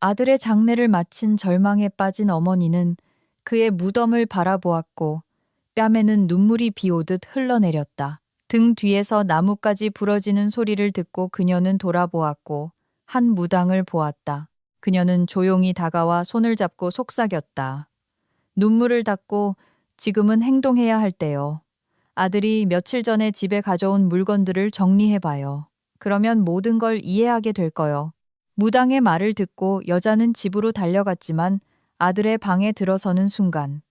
아들의 장례를 마친 절망에 빠진 어머니는 그의 무덤을 바라보았고 뺨에는 눈물이 비오듯 흘러내렸다. 등 뒤에서 나뭇가지 부러지는 소리를 듣고 그녀는 돌아보았고 한 무당을 보았다. 그녀는 조용히 다가와 손을 잡고 속삭였다. 눈물을 닦고 지금은 행동해야 할 때요. 아들이 며칠 전에 집에 가져온 물건들을 정리해봐요. 그러면 모든 걸 이해하게 될 거요. 무당의 말을 듣고 여자는 집으로 달려갔지만 아들의 방에 들어서는 순간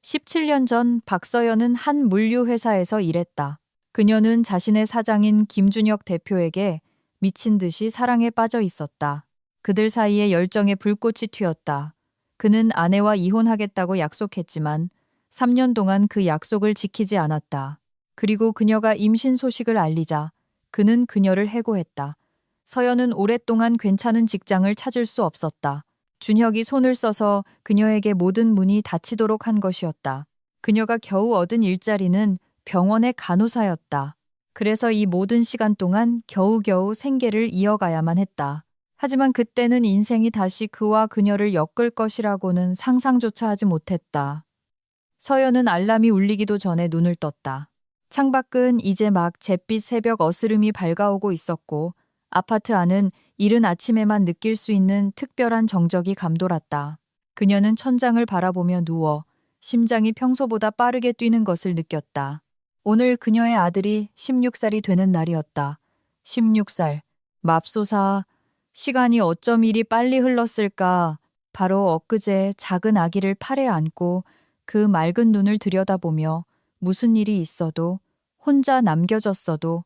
17년 전 박서연은 한 물류회사에서 일했다. 그녀는 자신의 사장인 김준혁 대표에게 미친 듯이 사랑에 빠져 있었다. 그들 사이에 열정의 불꽃이 튀었다. 그는 아내와 이혼하겠다고 약속했지만 3년 동안 그 약속을 지키지 않았다. 그리고 그녀가 임신 소식을 알리자 그는 그녀를 해고했다. 서연은 오랫동안 괜찮은 직장을 찾을 수 없었다. 준혁이 손을 써서 그녀에게 모든 문이 닫히도록 한 것이었다. 그녀가 겨우 얻은 일자리는 병원의 간호사였다. 그래서 이 모든 시간 동안 겨우겨우 생계를 이어가야만 했다. 하지만 그때는 인생이 다시 그와 그녀를 엮을 것이라고는 상상조차 하지 못했다. 서연은 알람이 울리기도 전에 눈을 떴다. 창밖은 이제 막 잿빛 새벽 어스름이 밝아오고 있었고 아파트 안은 이른 아침에만 느낄 수 있는 특별한 정적이 감돌았다. 그녀는 천장을 바라보며 누워 심장이 평소보다 빠르게 뛰는 것을 느꼈다. 오늘 그녀의 아들이 16살이 되는 날이었다. 16살. 맙소사. 시간이 어쩜 이리 빨리 흘렀을까. 바로 엊그제 작은 아기를 팔에 안고 그 맑은 눈을 들여다보며 무슨 일이 있어도 혼자 남겨졌어도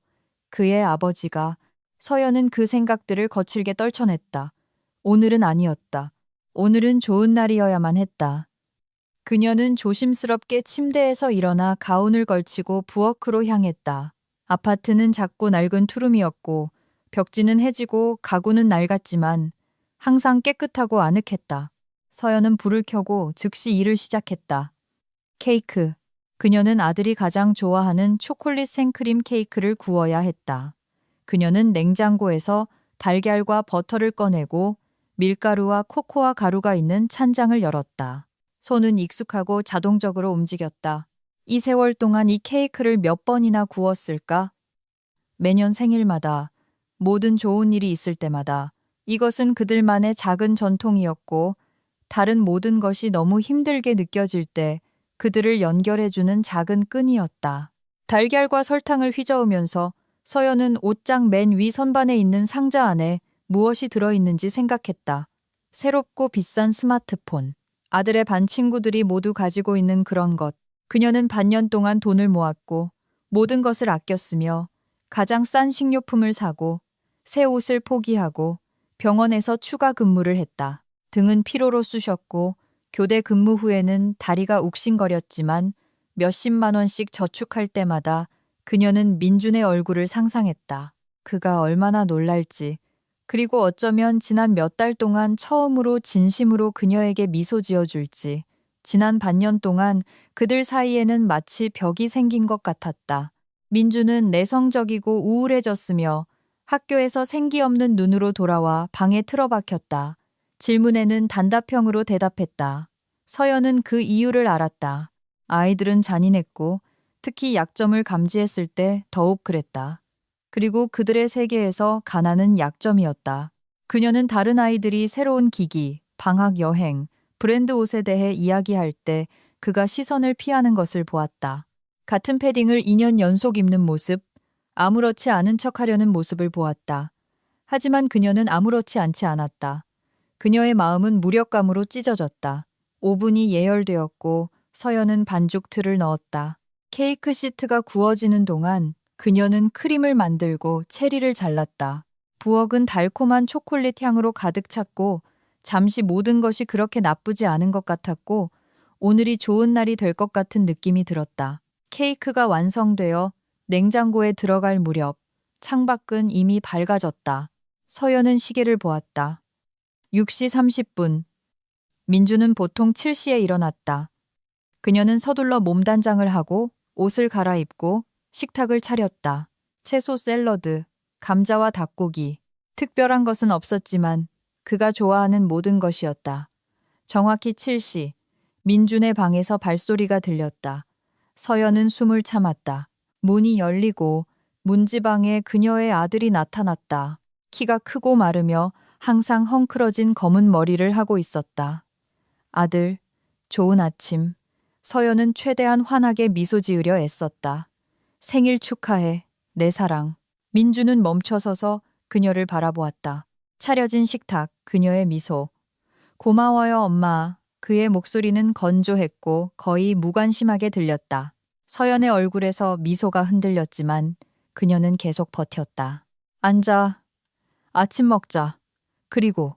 그의 아버지가 서연은 그 생각들을 거칠게 떨쳐냈다. 오늘은 아니었다. 오늘은 좋은 날이어야만 했다. 그녀는 조심스럽게 침대에서 일어나 가운을 걸치고 부엌으로 향했다. 아파트는 작고 낡은 투룸이었고 벽지는 해지고 가구는 낡았지만 항상 깨끗하고 아늑했다. 서연은 불을 켜고 즉시 일을 시작했다. 케이크. 그녀는 아들이 가장 좋아하는 초콜릿 생크림 케이크를 구워야 했다. 그녀는 냉장고에서 달걀과 버터를 꺼내고 밀가루와 코코아 가루가 있는 찬장을 열었다. 손은 익숙하고 자동적으로 움직였다. 이 세월 동안 이 케이크를 몇 번이나 구웠을까? 매년 생일마다, 모든 좋은 일이 있을 때마다 이것은 그들만의 작은 전통이었고 다른 모든 것이 너무 힘들게 느껴질 때 그들을 연결해주는 작은 끈이었다. 달걀과 설탕을 휘저으면서 서연은 옷장 맨 위 선반에 있는 상자 안에 무엇이 들어있는지 생각했다. 새롭고 비싼 스마트폰. 아들의 반 친구들이 모두 가지고 있는 그런 것. 그녀는 반년 동안 돈을 모았고 모든 것을 아꼈으며 가장 싼 식료품을 사고 새 옷을 포기하고 병원에서 추가 근무를 했다. 등은 피로로 쑤셨고 교대 근무 후에는 다리가 욱신거렸지만 몇십만 원씩 저축할 때마다 그녀는 민준의 얼굴을 상상했다. 그가 얼마나 놀랄지. 그리고 어쩌면 지난 몇 달 동안 처음으로 진심으로 그녀에게 미소 지어줄지. 지난 반년 동안 그들 사이에는 마치 벽이 생긴 것 같았다. 민주는 내성적이고 우울해졌으며 학교에서 생기 없는 눈으로 돌아와 방에 틀어박혔다. 질문에는 단답형으로 대답했다. 서연은 그 이유를 알았다. 아이들은 잔인했고 특히 약점을 감지했을 때 더욱 그랬다. 그리고 그들의 세계에서 가난은 약점이었다. 그녀는 다른 아이들이 새로운 기기, 방학 여행, 브랜드 옷에 대해 이야기할 때 그가 시선을 피하는 것을 보았다. 같은 패딩을 2년 연속 입는 모습, 아무렇지 않은 척하려는 모습을 보았다. 하지만 그녀는 아무렇지 않지 않았다. 그녀의 마음은 무력감으로 찢어졌다. 오븐이 예열되었고 서연은 반죽 틀을 넣었다. 케이크 시트가 구워지는 동안 그녀는 크림을 만들고 체리를 잘랐다. 부엌은 달콤한 초콜릿 향으로 가득 찼고 잠시 모든 것이 그렇게 나쁘지 않은 것 같았고 오늘이 좋은 날이 될 것 같은 느낌이 들었다. 케이크가 완성되어 냉장고에 들어갈 무렵 창밖은 이미 밝아졌다. 서연은 시계를 보았다. 6시 30분. 민주는 보통 7시에 일어났다. 그녀는 서둘러 몸단장을 하고 옷을 갈아입고 식탁을 차렸다. 채소 샐러드, 감자와 닭고기. 특별한 것은 없었지만 그가 좋아하는 모든 것이었다. 정확히 7시, 민준의 방에서 발소리가 들렸다. 서연은 숨을 참았다. 문이 열리고 문지방에 그녀의 아들이 나타났다. 키가 크고 마르며 항상 헝클어진 검은 머리를 하고 있었다. 아들, 좋은 아침. 서연은 최대한 환하게 미소 지으려 애썼다. 생일 축하해, 내 사랑. 민주는 멈춰서서 그녀를 바라보았다. 차려진 식탁, 그녀의 미소. 고마워요, 엄마. 그의 목소리는 건조했고 거의 무관심하게 들렸다. 서연의 얼굴에서 미소가 흔들렸지만 그녀는 계속 버텼다. 앉아. 아침 먹자. 그리고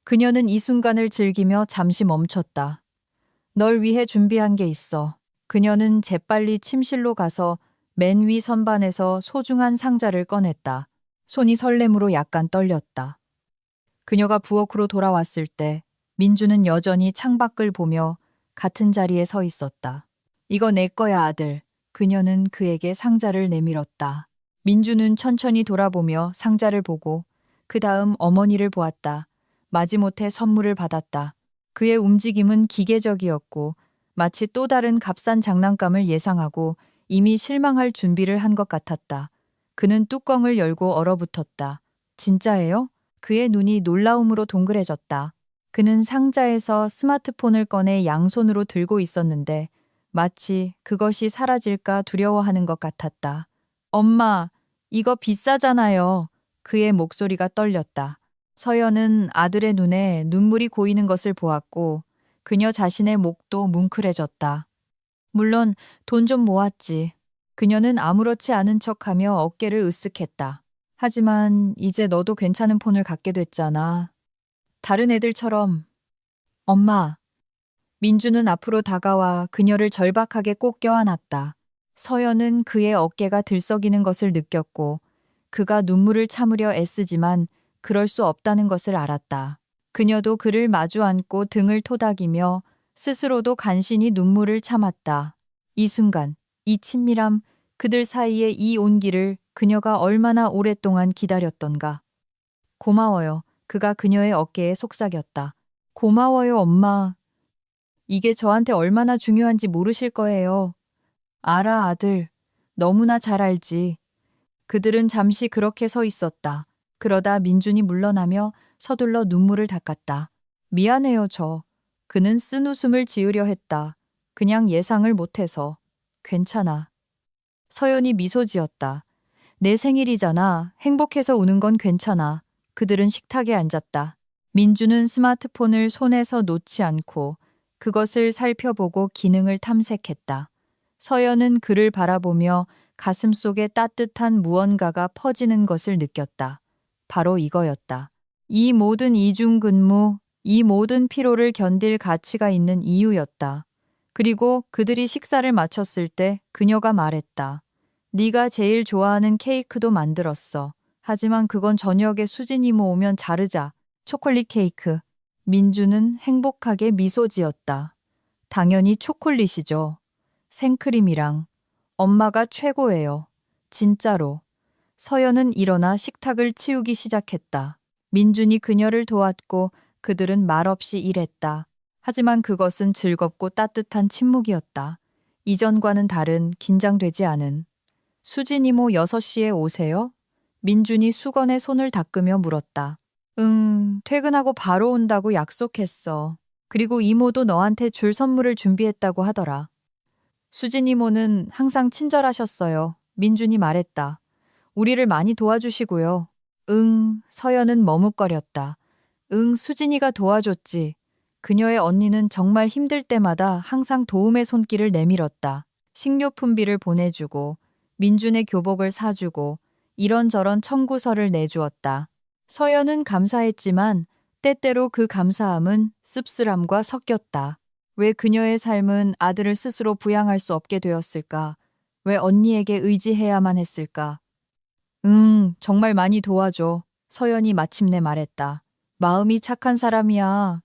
그녀는 이 순간을 즐기며 잠시 멈췄다. 널 위해 준비한 게 있어. 그녀는 재빨리 침실로 가서 맨 위 선반에서 소중한 상자를 꺼냈다. 손이 설렘으로 약간 떨렸다. 그녀가 부엌으로 돌아왔을 때 민주는 여전히 창밖을 보며 같은 자리에 서 있었다. 이거 내 거야, 아들. 그녀는 그에게 상자를 내밀었다. 민주는 천천히 돌아보며 상자를 보고 그 다음 어머니를 보았다. 마지못해 선물을 받았다. 그의 움직임은 기계적이었고 마치 또 다른 값싼 장난감을 예상하고 이미 실망할 준비를 한 것 같았다. 그는 뚜껑을 열고 얼어붙었다. 진짜예요? 그의 눈이 놀라움으로 동그래졌다. 그는 상자에서 스마트폰을 꺼내 양손으로 들고 있었는데 마치 그것이 사라질까 두려워하는 것 같았다. 엄마, 이거 비싸잖아요. 그의 목소리가 떨렸다. 서연은 아들의 눈에 눈물이 고이는 것을 보았고 그녀 자신의 목도 뭉클해졌다. 물론 돈 좀 모았지. 그녀는 아무렇지 않은 척하며 어깨를 으쓱했다. 하지만 이제 너도 괜찮은 폰을 갖게 됐잖아. 다른 애들처럼. 엄마. 민주는 앞으로 다가와 그녀를 절박하게 꼭 껴안았다. 서연은 그의 어깨가 들썩이는 것을 느꼈고 그가 눈물을 참으려 애쓰지만 그럴 수 없다는 것을 알았다. 그녀도 그를 마주 앉고 등을 토닥이며 스스로도 간신히 눈물을 참았다. 이 순간, 이 친밀함, 그들 사이의 이 온기를 그녀가 얼마나 오랫동안 기다렸던가. 고마워요. 그가 그녀의 어깨에 속삭였다. 고마워요, 엄마. 이게 저한테 얼마나 중요한지 모르실 거예요. 알아, 아들. 너무나 잘 알지. 그들은 잠시 그렇게 서 있었다. 그러다 민준이 물러나며 서둘러 눈물을 닦았다. 미안해요, 저. 그는 쓴웃음을 지으려 했다. 그냥 예상을 못해서. 괜찮아. 서연이 미소 지었다. 내 생일이잖아. 행복해서 우는 건 괜찮아. 그들은 식탁에 앉았다. 민주는 스마트폰을 손에서 놓지 않고 그것을 살펴보고 기능을 탐색했다. 서연은 그를 바라보며 가슴속에 따뜻한 무언가가 퍼지는 것을 느꼈다. 바로 이거였다. 이 모든 이중근무, 이 모든 피로를 견딜 가치가 있는 이유였다. 그리고 그들이 식사를 마쳤을 때 그녀가 말했다. 네가 제일 좋아하는 케이크도 만들었어. 하지만 그건 저녁에 수진 이모 오면 자르자. 초콜릿 케이크. 민주는 행복하게 미소 지었다. 당연히 초콜릿이죠. 생크림이랑. 엄마가 최고예요. 진짜로. 서연은 일어나 식탁을 치우기 시작했다. 민준이 그녀를 도왔고 그들은 말없이 일했다. 하지만 그것은 즐겁고 따뜻한 침묵이었다. 이전과는 다른 긴장되지 않은. 수진 이모 6시에 오세요? 민준이 수건에 손을 닦으며 물었다. 퇴근하고 바로 온다고 약속했어. 그리고 이모도 너한테 줄 선물을 준비했다고 하더라. 수진 이모는 항상 친절하셨어요. 민준이 말했다. 우리를 많이 도와주시고요. 서연은 머뭇거렸다. 수진이가 도와줬지. 그녀의 언니는 정말 힘들 때마다 항상 도움의 손길을 내밀었다. 식료품비를 보내주고, 민준의 교복을 사주고, 이런저런 청구서를 내주었다. 서연은 감사했지만 때때로 그 감사함은 씁쓸함과 섞였다. 왜 그녀의 삶은 아들을 스스로 부양할 수 없게 되었을까? 왜 언니에게 의지해야만 했을까? 정말 많이 도와줘. 서연이 마침내 말했다. 마음이 착한 사람이야.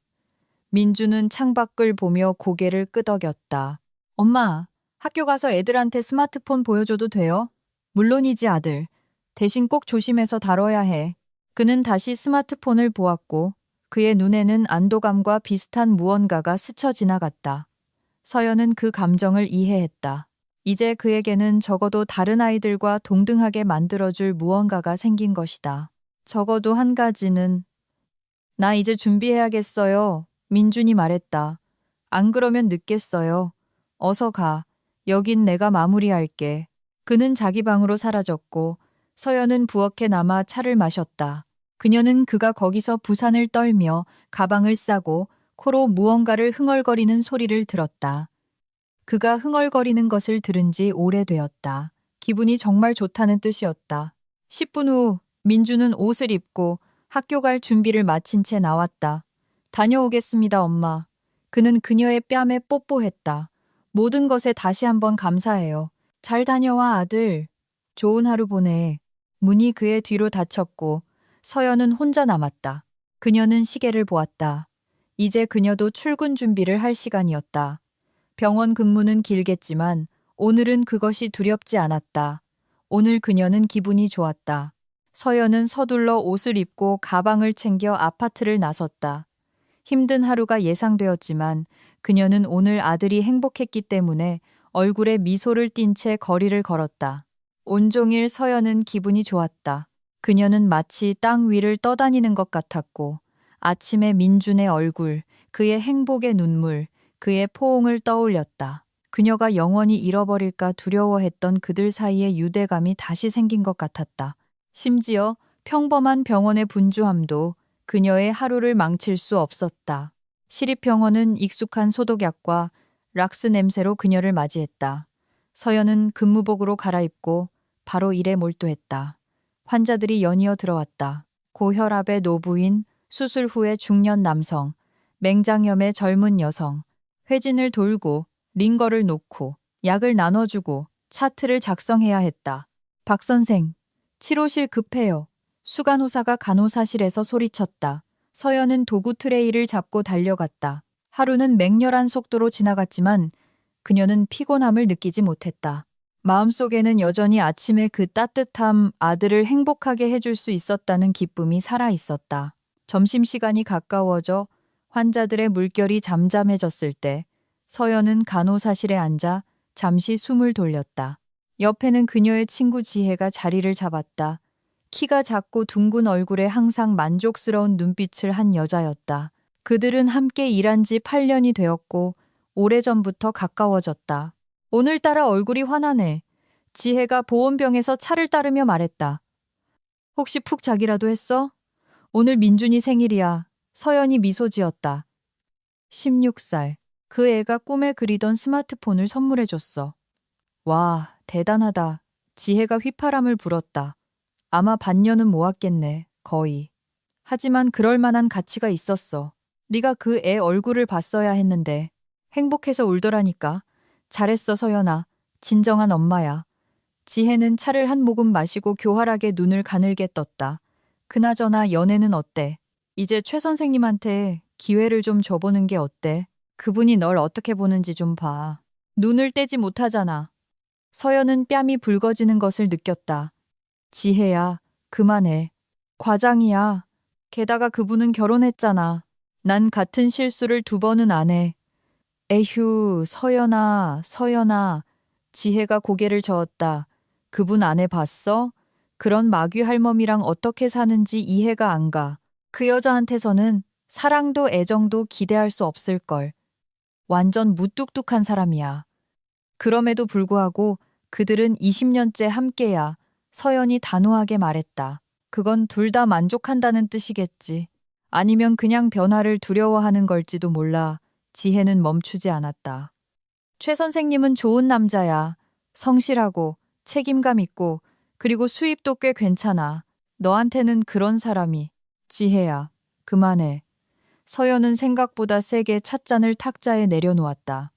민주는 창밖을 보며 고개를 끄덕였다. 엄마, 학교 가서 애들한테 스마트폰 보여줘도 돼요? 물론이지, 아들. 대신 꼭 조심해서 다뤄야 해. 그는 다시 스마트폰을 보았고 그의 눈에는 안도감과 비슷한 무언가가 스쳐 지나갔다. 서연은 그 감정을 이해했다. 이제 그에게는 적어도 다른 아이들과 동등하게 만들어줄 무언가가 생긴 것이다. 적어도 한 가지는 나 이제 준비해야겠어요. 민준이 말했다. 안 그러면 늦겠어요. 어서 가. 여긴 내가 마무리할게. 그는 자기 방으로 사라졌고 서연은 부엌에 남아 차를 마셨다. 그녀는 그가 거기서 부산을 떨며 가방을 싸고 코로 무언가를 흥얼거리는 소리를 들었다. 그가 흥얼거리는 것을 들은 지 오래되었다. 기분이 정말 좋다는 뜻이었다. 10분 후 민주는 옷을 입고 학교 갈 준비를 마친 채 나왔다. 다녀오겠습니다, 엄마. 그는 그녀의 뺨에 뽀뽀했다. 모든 것에 다시 한번 감사해요. 잘 다녀와, 아들. 좋은 하루 보내. 문이 그의 뒤로 닫혔고 서연은 혼자 남았다. 그녀는 시계를 보았다. 이제 그녀도 출근 준비를 할 시간이었다. 병원 근무는 길겠지만 오늘은 그것이 두렵지 않았다. 오늘 그녀는 기분이 좋았다. 서연은 서둘러 옷을 입고 가방을 챙겨 아파트를 나섰다. 힘든 하루가 예상되었지만 그녀는 오늘 아들이 행복했기 때문에 얼굴에 미소를 띤 채 거리를 걸었다. 온종일 서연은 기분이 좋았다. 그녀는 마치 땅 위를 떠다니는 것 같았고 아침의 민준의 얼굴, 그의 행복의 눈물, 그의 포옹을 떠올렸다. 그녀가 영원히 잃어버릴까 두려워했던 그들 사이의 유대감이 다시 생긴 것 같았다. 심지어 평범한 병원의 분주함도 그녀의 하루를 망칠 수 없었다. 시립병원은 익숙한 소독약과 락스 냄새로 그녀를 맞이했다. 서연은 근무복으로 갈아입고 바로 일에 몰두했다. 환자들이 연이어 들어왔다. 고혈압의 노부인, 수술 후의 중년 남성, 맹장염의 젊은 여성, 회진을 돌고 링거를 놓고 약을 나눠주고 차트를 작성해야 했다. 박 선생, 치료실 급해요. 수간호사가 간호사실에서 소리쳤다. 서연은 도구 트레이를 잡고 달려갔다. 하루는 맹렬한 속도로 지나갔지만 그녀는 피곤함을 느끼지 못했다. 마음속에는 여전히 아침의 그 따뜻함, 아들을 행복하게 해줄 수 있었다는 기쁨이 살아 있었다. 점심시간이 가까워져 환자들의 물결이 잠잠해졌을 때 서연은 간호사실에 앉아 잠시 숨을 돌렸다. 옆에는 그녀의 친구 지혜가 자리를 잡았다. 키가 작고 둥근 얼굴에 항상 만족스러운 눈빛을 한 여자였다. 그들은 함께 일한 지 8년이 되었고 오래전부터 가까워졌다. 오늘따라 얼굴이 환하네. 지혜가 보온병에서 차를 따르며 말했다. 혹시 푹 자기라도 했어? 오늘 민준이 생일이야. 서연이 미소 지었다. 16살. 그 애가 꿈에 그리던 스마트폰을 선물해줬어. 와, 대단하다. 지혜가 휘파람을 불었다. 아마 반년은 모았겠네, 거의. 하지만 그럴 만한 가치가 있었어. 네가 그 애 얼굴을 봤어야 했는데. 행복해서 울더라니까. 잘했어, 서연아. 진정한 엄마야. 지혜는 차를 한 모금 마시고 교활하게 눈을 가늘게 떴다. 그나저나 연애는 어때? 이제 최 선생님한테 기회를 좀 줘보는 게 어때? 그분이 널 어떻게 보는지 좀 봐. 눈을 떼지 못하잖아. 서연은 뺨이 붉어지는 것을 느꼈다. 지혜야, 그만해. 과장이야. 게다가 그분은 결혼했잖아. 난 같은 실수를 2번은 안 해. 에휴, 서연아, 서연아. 지혜가 고개를 저었다. 그분 안 해봤어? 그런 마귀 할멈이랑 어떻게 사는지 이해가 안 가. 그 여자한테서는 사랑도 애정도 기대할 수 없을걸. 완전 무뚝뚝한 사람이야. 그럼에도 불구하고 그들은 20년째 함께야. 서연이 단호하게 말했다. 그건 둘 다 만족한다는 뜻이겠지. 아니면 그냥 변화를 두려워하는 걸지도 몰라. 지혜는 멈추지 않았다. 최 선생님은 좋은 남자야. 성실하고 책임감 있고 그리고 수입도 꽤 괜찮아. 너한테는 그런 사람이. 지혜야, 그만해. 서연은 생각보다 세게 찻잔을 탁자에 내려놓았다.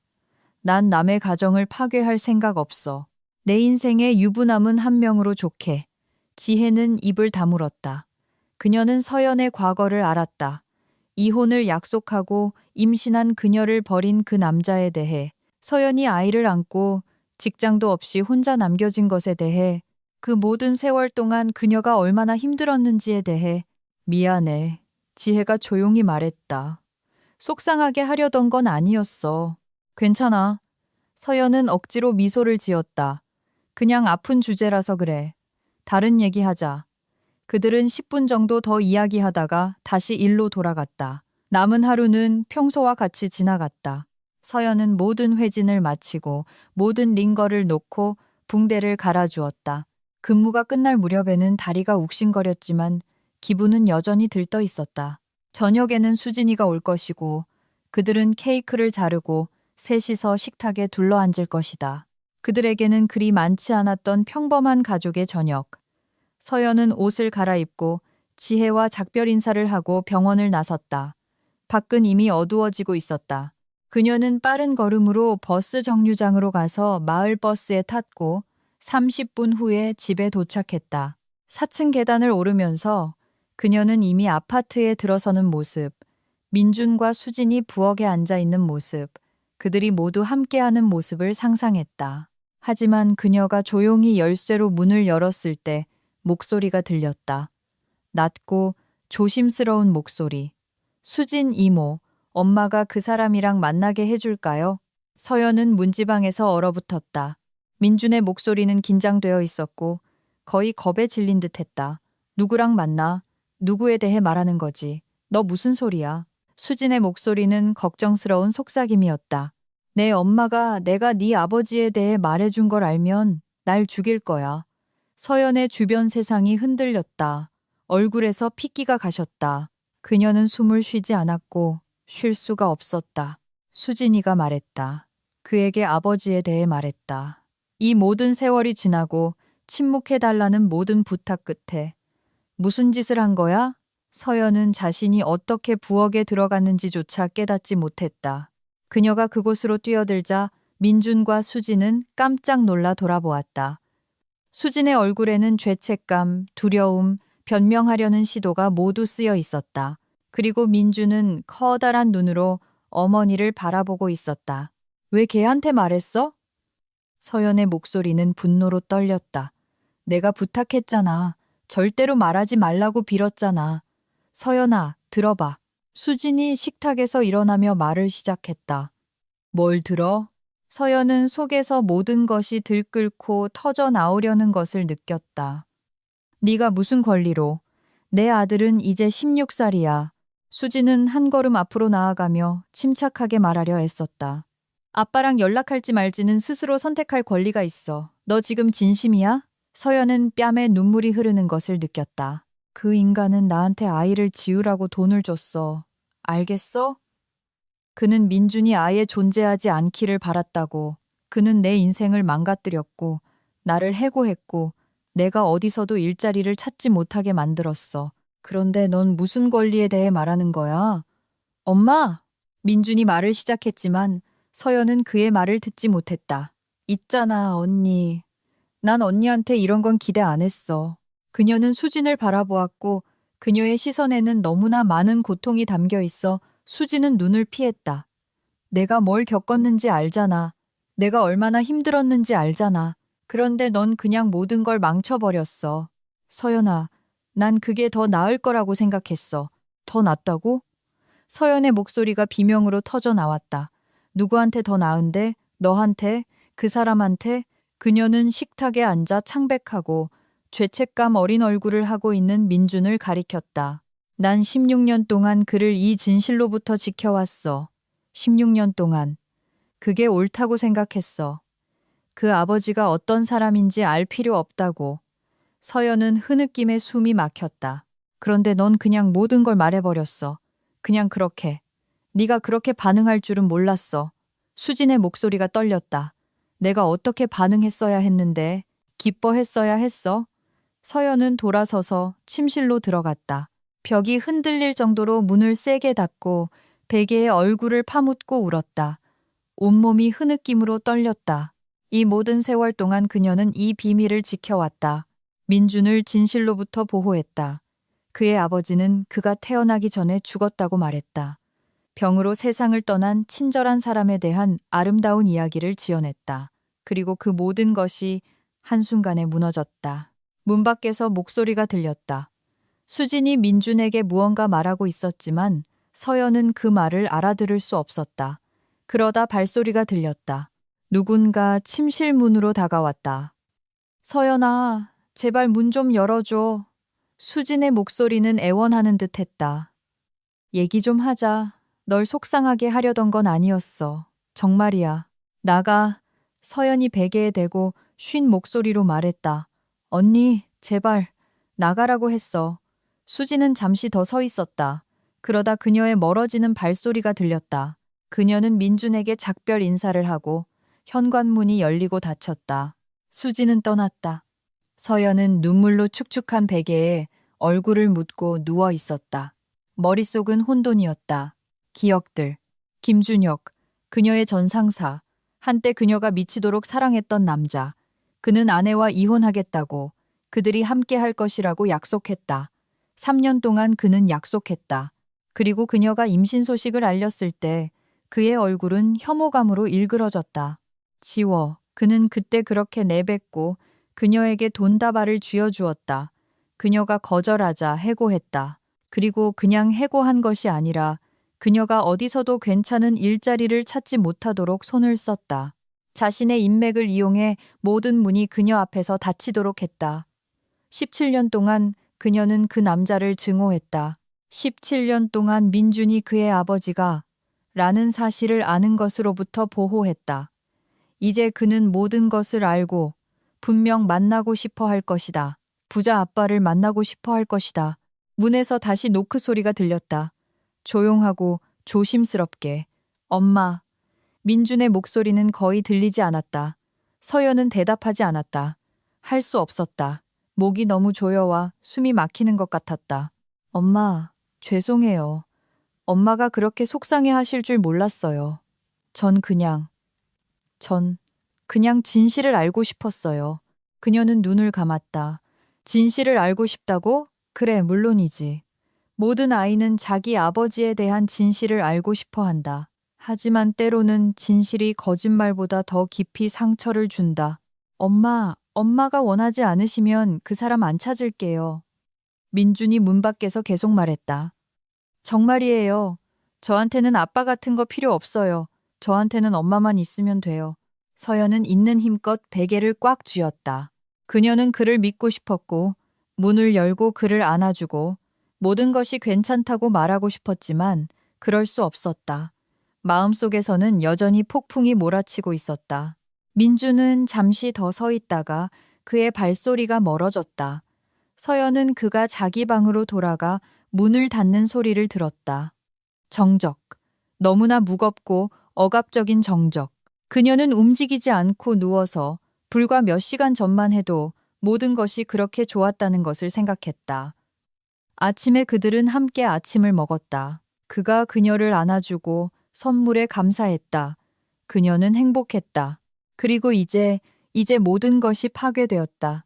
난 남의 가정을 파괴할 생각 없어. 내 인생의 유부남은 한 명으로 좋게. 지혜는 입을 다물었다. 그녀는 서연의 과거를 알았다. 이혼을 약속하고 임신한 그녀를 버린 그 남자에 대해, 서연이 아이를 안고 직장도 없이 혼자 남겨진 것에 대해, 그 모든 세월 동안 그녀가 얼마나 힘들었는지에 대해 미안해. 지혜가 조용히 말했다. 속상하게 하려던 건 아니었어. 괜찮아. 서연은 억지로 미소를 지었다. 그냥 아픈 주제라서 그래. 다른 얘기하자. 그들은 10분 정도 더 이야기하다가 다시 일로 돌아갔다. 남은 하루는 평소와 같이 지나갔다. 서연은 모든 회진을 마치고 모든 링거를 놓고 붕대를 갈아주었다. 근무가 끝날 무렵에는 다리가 욱신거렸지만 기분은 여전히 들떠 있었다. 저녁에는 수진이가 올 것이고 그들은 케이크를 자르고 셋이서 식탁에 둘러앉을 것이다. 그들에게는 그리 많지 않았던 평범한 가족의 저녁. 서연은 옷을 갈아입고 지혜와 작별 인사를 하고 병원을 나섰다. 밖은 이미 어두워지고 있었다. 그녀는 빠른 걸음으로 버스 정류장으로 가서 마을 버스에 탔고 30분 후에 집에 도착했다. 4층 계단을 오르면서 그녀는 이미 아파트에 들어서는 모습, 민준과 수진이 부엌에 앉아 있는 모습, 그들이 모두 함께하는 모습을 상상했다. 하지만 그녀가 조용히 열쇠로 문을 열었을 때 목소리가 들렸다. 낮고 조심스러운 목소리. 수진 이모, 엄마가 그 사람이랑 만나게 해줄까요? 서연은 문지방에서 얼어붙었다. 민준의 목소리는 긴장되어 있었고 거의 겁에 질린 듯했다. 누구랑 만나? 누구에 대해 말하는 거지? 너 무슨 소리야? 수진의 목소리는 걱정스러운 속삭임이었다. 내 엄마가 내가 네 아버지에 대해 말해준 걸 알면 날 죽일 거야. 서연의 주변 세상이 흔들렸다. 얼굴에서 핏기가 가셨다. 그녀는 숨을 쉬지 않았고 쉴 수가 없었다. 수진이가 말했다. 그에게 아버지에 대해 말했다. 이 모든 세월이 지나고 침묵해달라는 모든 부탁 끝에 무슨 짓을 한 거야? 서연은 자신이 어떻게 부엌에 들어갔는지조차 깨닫지 못했다. 그녀가 그곳으로 뛰어들자 민준과 수진은 깜짝 놀라 돌아보았다. 수진의 얼굴에는 죄책감, 두려움, 변명하려는 시도가 모두 쓰여 있었다. 그리고 민준은 커다란 눈으로 어머니를 바라보고 있었다. 왜 걔한테 말했어? 서연의 목소리는 분노로 떨렸다. 내가 부탁했잖아. 절대로 말하지 말라고 빌었잖아. 서연아, 들어봐. 수진이 식탁에서 일어나며 말을 시작했다. 뭘 들어? 서연은 속에서 모든 것이 들끓고 터져 나오려는 것을 느꼈다. 네가 무슨 권리로? 내 아들은 이제 16살이야. 수진은 한 걸음 앞으로 나아가며 침착하게 말하려 애썼다. 아빠랑 연락할지 말지는 스스로 선택할 권리가 있어. 너 지금 진심이야? 서연은 뺨에 눈물이 흐르는 것을 느꼈다. 그 인간은 나한테 아이를 지우라고 돈을 줬어. 알겠어? 그는 민준이 아예 존재하지 않기를 바랐다고. 그는 내 인생을 망가뜨렸고 나를 해고했고 내가 어디서도 일자리를 찾지 못하게 만들었어. 그런데 넌 무슨 권리에 대해 말하는 거야? 엄마! 민준이 말을 시작했지만 서연은 그의 말을 듣지 못했다. 있잖아, 언니. 난 언니한테 이런 건 기대 안 했어. 그녀는 수진을 바라보았고 그녀의 시선에는 너무나 많은 고통이 담겨 있어 수진은 눈을 피했다. 내가 뭘 겪었는지 알잖아. 내가 얼마나 힘들었는지 알잖아. 그런데 넌 그냥 모든 걸 망쳐버렸어. 서연아, 난 그게 더 나을 거라고 생각했어. 더 낫다고? 서연의 목소리가 비명으로 터져 나왔다. 누구한테 더 나은데? 너한테? 그 사람한테? 그녀는 식탁에 앉아 창백하고 죄책감 어린 얼굴을 하고 있는 민준을 가리켰다. 난 16년 동안 그를 이 진실로부터 지켜왔어. 16년 동안. 그게 옳다고 생각했어. 그 아버지가 어떤 사람인지 알 필요 없다고. 서연은 흐느낌에 숨이 막혔다. 그런데 넌 그냥 모든 걸 말해버렸어. 그냥 그렇게. 네가 그렇게 반응할 줄은 몰랐어. 수진의 목소리가 떨렸다. 내가 어떻게 반응했어야 했는데, 기뻐했어야 했어? 서연은 돌아서서 침실로 들어갔다. 벽이 흔들릴 정도로 문을 세게 닫고 베개에 얼굴을 파묻고 울었다. 온몸이 흐느낌으로 떨렸다. 이 모든 세월 동안 그녀는 이 비밀을 지켜왔다. 민준을 진실로부터 보호했다. 그의 아버지는 그가 태어나기 전에 죽었다고 말했다. 병으로 세상을 떠난 친절한 사람에 대한 아름다운 이야기를 지어냈다. 그리고 그 모든 것이 한순간에 무너졌다. 문 밖에서 목소리가 들렸다. 수진이 민준에게 무언가 말하고 있었지만 서연은 그 말을 알아들을 수 없었다. 그러다 발소리가 들렸다. 누군가 침실 문으로 다가왔다. 서연아, 제발 문 좀 열어줘. 수진의 목소리는 애원하는 듯 했다. 얘기 좀 하자. 널 속상하게 하려던 건 아니었어. 정말이야. 나가. 서연이 베개에 대고 쉰 목소리로 말했다. 언니, 제발. 나가라고 했어. 수진은 잠시 더 서 있었다. 그러다 그녀의 멀어지는 발소리가 들렸다. 그녀는 민준에게 작별 인사를 하고 현관문이 열리고 닫혔다. 수진은 떠났다. 서연은 눈물로 축축한 베개에 얼굴을 묻고 누워 있었다. 머릿속은 혼돈이었다. 기억들. 김준혁, 그녀의 전 상사, 한때 그녀가 미치도록 사랑했던 남자. 그는 아내와 이혼하겠다고, 그들이 함께 할 것이라고 약속했다. 3년 동안 그는 약속했다. 그리고 그녀가 임신 소식을 알렸을 때 그의 얼굴은 혐오감으로 일그러졌다. 지워. 그는 그때 그렇게 내뱉고 그녀에게 돈다발을 쥐어주었다. 그녀가 거절하자 해고했다. 그리고 그냥 해고한 것이 아니라 그녀가 어디서도 괜찮은 일자리를 찾지 못하도록 손을 썼다. 자신의 인맥을 이용해 모든 문이 그녀 앞에서 닫히도록 했다. 17년 동안 그녀는 그 남자를 증오했다. 17년 동안 민준이 그의 아버지가 라는 사실을 아는 것으로부터 보호했다. 이제 그는 모든 것을 알고 분명 만나고 싶어 할 것이다. 부자 아빠를 만나고 싶어 할 것이다. 문에서 다시 노크 소리가 들렸다. 조용하고 조심스럽게. 엄마. 민준의 목소리는 거의 들리지 않았다. 서연은 대답하지 않았다. 할 수 없었다. 목이 너무 조여와 숨이 막히는 것 같았다. 엄마, 죄송해요. 엄마가 그렇게 속상해 하실 줄 몰랐어요. 전 그냥 진실을 알고 싶었어요. 그녀는 눈을 감았다. 진실을 알고 싶다고? 그래, 물론이지. 모든 아이는 자기 아버지에 대한 진실을 알고 싶어 한다. 하지만 때로는 진실이 거짓말보다 더 깊이 상처를 준다. 엄마가 원하지 않으시면 그 사람 안 찾을게요. 민준이 문 밖에서 계속 말했다. 정말이에요. 저한테는 아빠 같은 거 필요 없어요. 저한테는 엄마만 있으면 돼요. 서연은 있는 힘껏 베개를 꽉 쥐었다. 그녀는 그를 믿고 싶었고 문을 열고 그를 안아주고 모든 것이 괜찮다고 말하고 싶었지만 그럴 수 없었다. 마음속에서는 여전히 폭풍이 몰아치고 있었다. 민주는 잠시 더 서 있다가 그의 발소리가 멀어졌다. 서연은 그가 자기 방으로 돌아가 문을 닫는 소리를 들었다. 정적. 너무나 무겁고 억압적인 정적. 그녀는 움직이지 않고 누워서 불과 몇 시간 전만 해도 모든 것이 그렇게 좋았다는 것을 생각했다. 아침에 그들은 함께 아침을 먹었다. 그가 그녀를 안아주고 선물에 감사했다. 그녀는 행복했다. 그리고 이제 모든 것이 파괴되었다.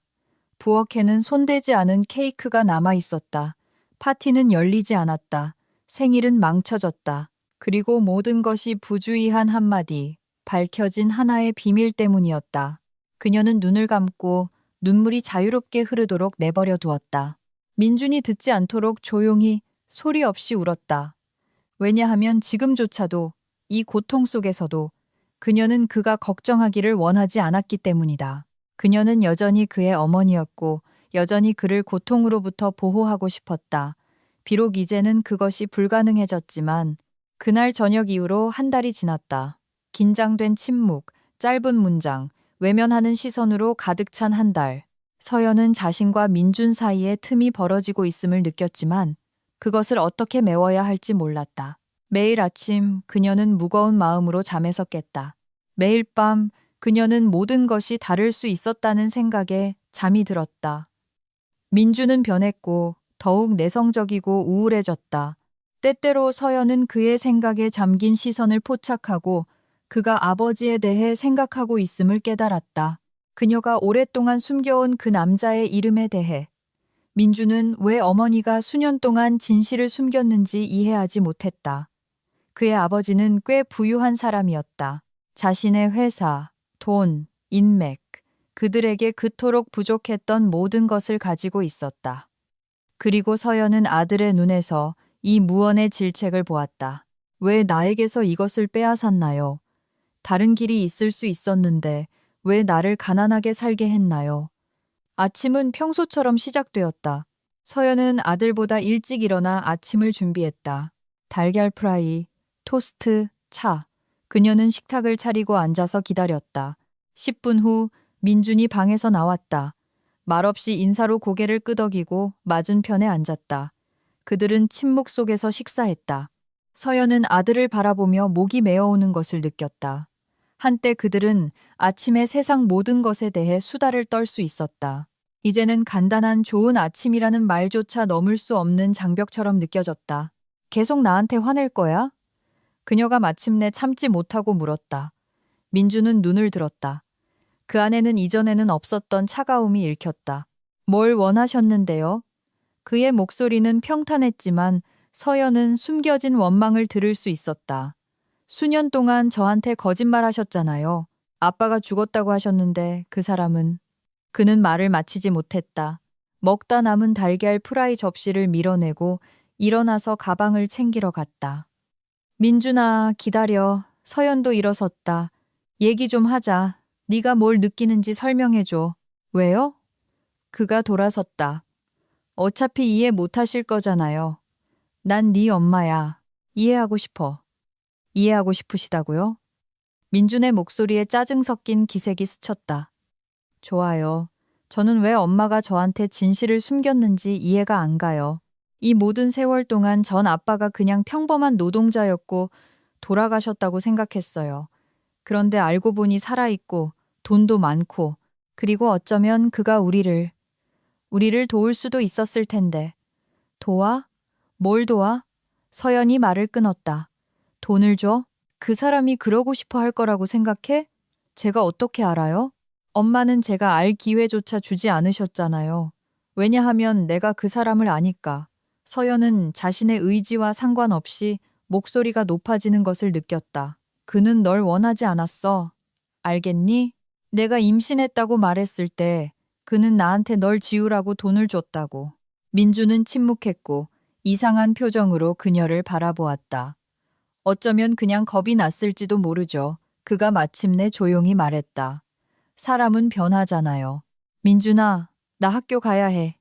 부엌에는 손대지 않은 케이크가 남아 있었다. 파티는 열리지 않았다. 생일은 망쳐졌다. 그리고 모든 것이 부주의한 한마디, 밝혀진 하나의 비밀 때문이었다. 그녀는 눈을 감고 눈물이 자유롭게 흐르도록 내버려 두었다. 민준이 듣지 않도록 조용히 소리 없이 울었다. 왜냐하면 지금조차도 이 고통 속에서도 그녀는 그가 걱정하기를 원하지 않았기 때문이다. 그녀는 여전히 그의 어머니였고 여전히 그를 고통으로부터 보호하고 싶었다. 비록 이제는 그것이 불가능해졌지만 그날 저녁 이후로 한 달이 지났다. 긴장된 침묵, 짧은 문장, 외면하는 시선으로 가득 찬 한 달. 서연은 자신과 민준 사이에 틈이 벌어지고 있음을 느꼈지만 그것을 어떻게 메워야 할지 몰랐다. 매일 아침 그녀는 무거운 마음으로 잠에서 깼다. 매일 밤 그녀는 모든 것이 다를 수 있었다는 생각에 잠이 들었다. 민주는 변했고 더욱 내성적이고 우울해졌다. 때때로 서연은 그의 생각에 잠긴 시선을 포착하고 그가 아버지에 대해 생각하고 있음을 깨달았다. 그녀가 오랫동안 숨겨온 그 남자의 이름에 대해 민주는 왜 어머니가 수년 동안 진실을 숨겼는지 이해하지 못했다. 그의 아버지는 꽤 부유한 사람이었다. 자신의 회사, 돈, 인맥, 그들에게 그토록 부족했던 모든 것을 가지고 있었다. 그리고 서연은 아들의 눈에서 이 무언의 질책을 보았다. 왜 나에게서 이것을 빼앗았나요? 다른 길이 있을 수 있었는데 왜 나를 가난하게 살게 했나요? 아침은 평소처럼 시작되었다. 서연은 아들보다 일찍 일어나 아침을 준비했다. 달걀 프라이, 토스트, 차. 그녀는 식탁을 차리고 앉아서 기다렸다. 10분 후 민준이 방에서 나왔다. 말없이 인사로 고개를 끄덕이고 맞은편에 앉았다. 그들은 침묵 속에서 식사했다. 서연은 아들을 바라보며 목이 메어오는 것을 느꼈다. 한때 그들은 아침의 세상 모든 것에 대해 수다를 떨 수 있었다. 이제는 간단한 좋은 아침이라는 말조차 넘을 수 없는 장벽처럼 느껴졌다. 계속 나한테 화낼 거야? 그녀가 마침내 참지 못하고 물었다. 민주는 눈을 들었다. 그 안에는 이전에는 없었던 차가움이 읽혔다. 뭘 원하셨는데요? 그의 목소리는 평탄했지만 서연은 숨겨진 원망을 들을 수 있었다. 수년 동안 저한테 거짓말하셨잖아요. 아빠가 죽었다고 하셨는데 그 사람은... 그는 말을 마치지 못했다. 먹다 남은 달걀 프라이 접시를 밀어내고 일어나서 가방을 챙기러 갔다. 민준아, 기다려. 서연도 일어섰다. 얘기 좀 하자. 네가 뭘 느끼는지 설명해줘. 왜요? 그가 돌아섰다. 어차피 이해 못하실 거잖아요. 난 네 엄마야. 이해하고 싶어. 이해하고 싶으시다고요? 민준의 목소리에 짜증 섞인 기색이 스쳤다. 좋아요. 저는 왜 엄마가 저한테 진실을 숨겼는지 이해가 안 가요. 이 모든 세월 동안 전 아빠가 그냥 평범한 노동자였고 돌아가셨다고 생각했어요. 그런데 알고 보니 살아있고 돈도 많고 그리고 어쩌면 그가 우리를 도울 수도 있었을 텐데. 도와? 뭘 도와? 서연이 말을 끊었다. 돈을 줘? 그 사람이 그러고 싶어 할 거라고 생각해? 제가 어떻게 알아요? 엄마는 제가 알 기회조차 주지 않으셨잖아요. 왜냐하면 내가 그 사람을 아니까. 서연은 자신의 의지와 상관없이 목소리가 높아지는 것을 느꼈다. 그는 널 원하지 않았어. 알겠니? 내가 임신했다고 말했을 때 그는 나한테 널 지우라고 돈을 줬다고. 민주는 침묵했고 이상한 표정으로 그녀를 바라보았다. 어쩌면 그냥 겁이 났을지도 모르죠. 그가 마침내 조용히 말했다. 사람은 변하잖아요. 민준아, 나 학교 가야 해.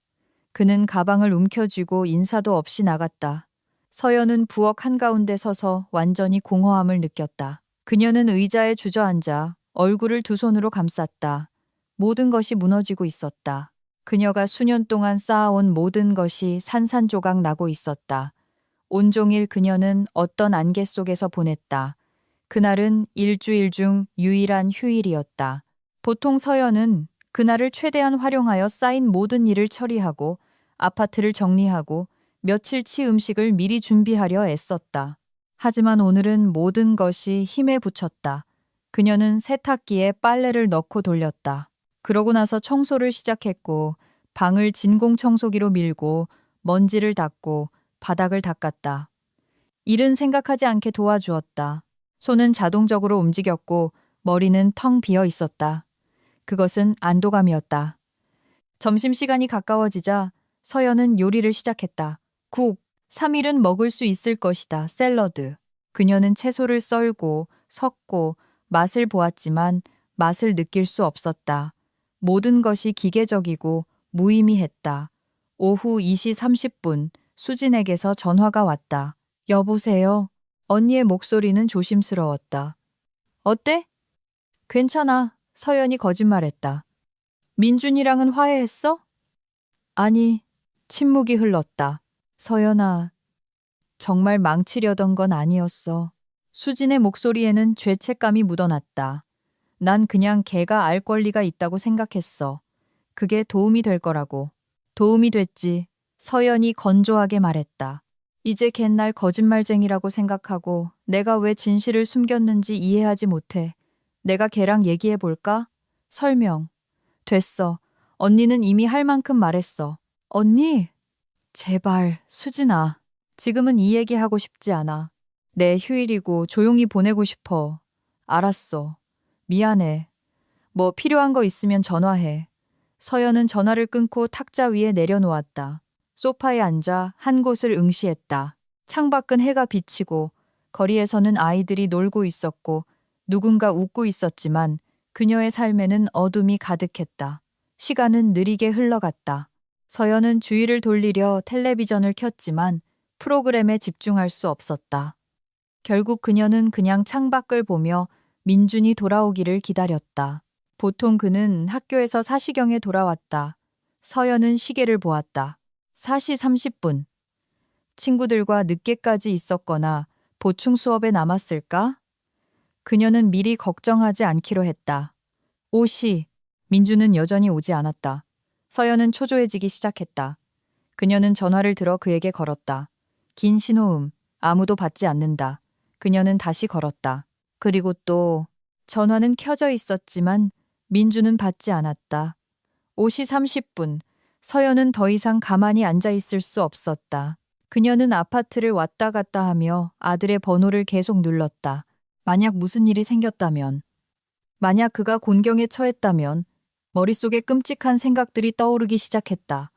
그는 가방을 움켜쥐고 인사도 없이 나갔다. 서연은 부엌 한가운데 서서 완전히 공허함을 느꼈다. 그녀는 의자에 주저앉아 얼굴을 두 손으로 감쌌다. 모든 것이 무너지고 있었다. 그녀가 수년 동안 쌓아온 모든 것이 산산조각 나고 있었다. 온종일 그녀는 어떤 안개 속에서 보냈다. 그날은 일주일 중 유일한 휴일이었다. 보통 서연은 그날을 최대한 활용하여 쌓인 모든 일을 처리하고 아파트를 정리하고 며칠치 음식을 미리 준비하려 애썼다. 하지만 오늘은 모든 것이 힘에 부쳤다. 그녀는 세탁기에 빨래를 넣고 돌렸다. 그러고 나서 청소를 시작했고 방을 진공청소기로 밀고 먼지를 닦고 바닥을 닦았다. 일은 생각하지 않게 도와주었다. 손은 자동적으로 움직였고 머리는 텅 비어 있었다. 그것은 안도감이었다. 점심시간이 가까워지자 서연은 요리를 시작했다. 국, 3일은 먹을 수 있을 것이다. 샐러드. 그녀는 채소를 썰고 섞고 맛을 보았지만 맛을 느낄 수 없었다. 모든 것이 기계적이고 무의미했다. 오후 2시 30분 수진에게서 전화가 왔다. 여보세요? 언니의 목소리는 조심스러웠다. 어때? 괜찮아. 서연이 거짓말했다. 민준이랑은 화해했어? 아니, 침묵이 흘렀다. 서연아, 정말 망치려던 건 아니었어. 수진의 목소리에는 죄책감이 묻어났다. 난 그냥 걔가 알 권리가 있다고 생각했어. 그게 도움이 될 거라고. 도움이 됐지. 서연이 건조하게 말했다. 이제 걘 날 거짓말쟁이라고 생각하고 내가 왜 진실을 숨겼는지 이해하지 못해. 내가 걔랑 얘기해 볼까? 설명. 됐어. 언니는 이미 할 만큼 말했어. 언니? 제발, 수진아. 지금은 이 얘기 하고 싶지 않아. 내 휴일이고 조용히 보내고 싶어. 알았어. 미안해. 뭐 필요한 거 있으면 전화해. 서연은 전화를 끊고 탁자 위에 내려놓았다. 소파에 앉아 한 곳을 응시했다. 창밖은 해가 비치고 거리에서는 아이들이 놀고 있었고 누군가 웃고 있었지만 그녀의 삶에는 어둠이 가득했다. 시간은 느리게 흘러갔다. 서연은 주위를 돌리려 텔레비전을 켰지만 프로그램에 집중할 수 없었다. 결국 그녀는 그냥 창밖을 보며 민준이 돌아오기를 기다렸다. 보통 그는 학교에서 4시경에 돌아왔다. 서연은 시계를 보았다. 4시 30분. 친구들과 늦게까지 있었거나 보충 수업에 남았을까? 그녀는 미리 걱정하지 않기로 했다. 5시. 민주는 여전히 오지 않았다. 서연은 초조해지기 시작했다. 그녀는 전화를 들어 그에게 걸었다. 긴 신호음. 아무도 받지 않는다. 그녀는 다시 걸었다. 그리고 또 전화는 켜져 있었지만 민주는 받지 않았다. 5시 30분. 서연은 더 이상 가만히 앉아 있을 수 없었다. 그녀는 아파트를 왔다 갔다 하며 아들의 번호를 계속 눌렀다. 만약 무슨 일이 생겼다면, 만약 그가 곤경에 처했다면, 머릿속에 끔찍한 생각들이 떠오르기 시작했다.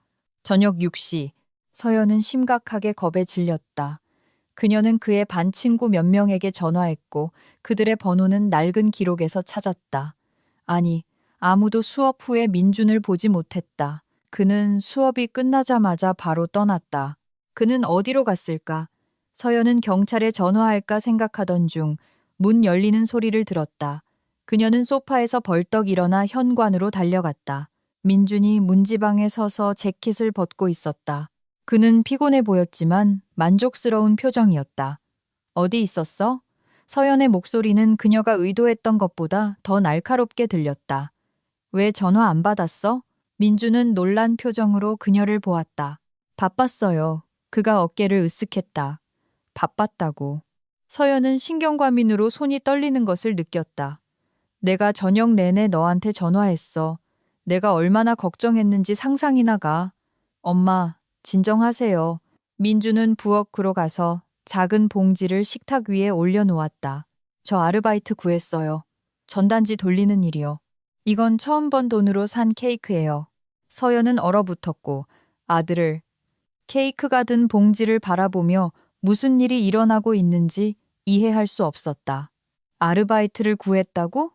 저녁 6시, 서연은 심각하게 겁에 질렸다. 그녀는 그의 반 친구 몇 명에게 전화했고 그들의 번호는 낡은 기록에서 찾았다. 아니, 아무도 수업 후에 민준을 보지 못했다. 그는 수업이 끝나자마자 바로 떠났다. 그는 어디로 갔을까? 서연은 경찰에 전화할까 생각하던 중 문 열리는 소리를 들었다. 그녀는 소파에서 벌떡 일어나 현관으로 달려갔다. 민준이 문지방에 서서 재킷을 벗고 있었다. 그는 피곤해 보였지만 만족스러운 표정이었다. 어디 있었어? 서연의 목소리는 그녀가 의도했던 것보다 더 날카롭게 들렸다. 왜 전화 안 받았어? 민주는 놀란 표정으로 그녀를 보았다. 바빴어요. 그가 어깨를 으쓱했다. 바빴다고. 서연은 신경과민으로 손이 떨리는 것을 느꼈다. 내가 저녁 내내 너한테 전화했어. 내가 얼마나 걱정했는지 상상이나 가. 엄마, 진정하세요. 민주는 부엌으로 가서 작은 봉지를 식탁 위에 올려놓았다. 저 아르바이트 구했어요. 전단지 돌리는 일이요. 이건 처음 번 돈으로 산 케이크예요. 서연은 얼어붙었고 아들을 케이크가 든 봉지를 바라보며 무슨 일이 일어나고 있는지 이해할 수 없었다. 아르바이트를 구했다고?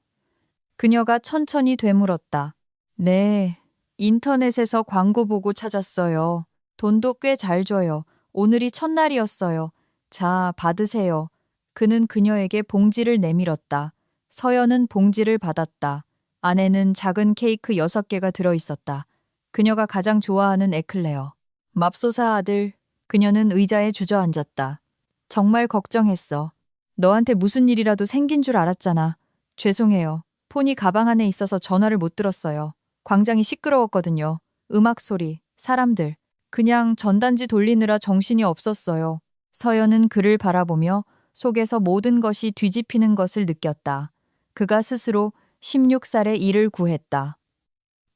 그녀가 천천히 되물었다. 네, 인터넷에서 광고 보고 찾았어요. 돈도 꽤 잘 줘요. 오늘이 첫날이었어요. 자, 받으세요. 그는 그녀에게 봉지를 내밀었다. 서연은 봉지를 받았다. 안에는 작은 케이크 6개가 들어있었다. 그녀가 가장 좋아하는 에클레어. 맙소사 아들. 그녀는 의자에 주저앉았다. 정말 걱정했어. 너한테 무슨 일이라도 생긴 줄 알았잖아. 죄송해요. 폰이 가방 안에 있어서 전화를 못 들었어요. 광장이 시끄러웠거든요. 음악 소리, 사람들. 그냥 전단지 돌리느라 정신이 없었어요. 서연은 그를 바라보며 속에서 모든 것이 뒤집히는 것을 느꼈다. 그가 스스로 16살의 일을 구했다.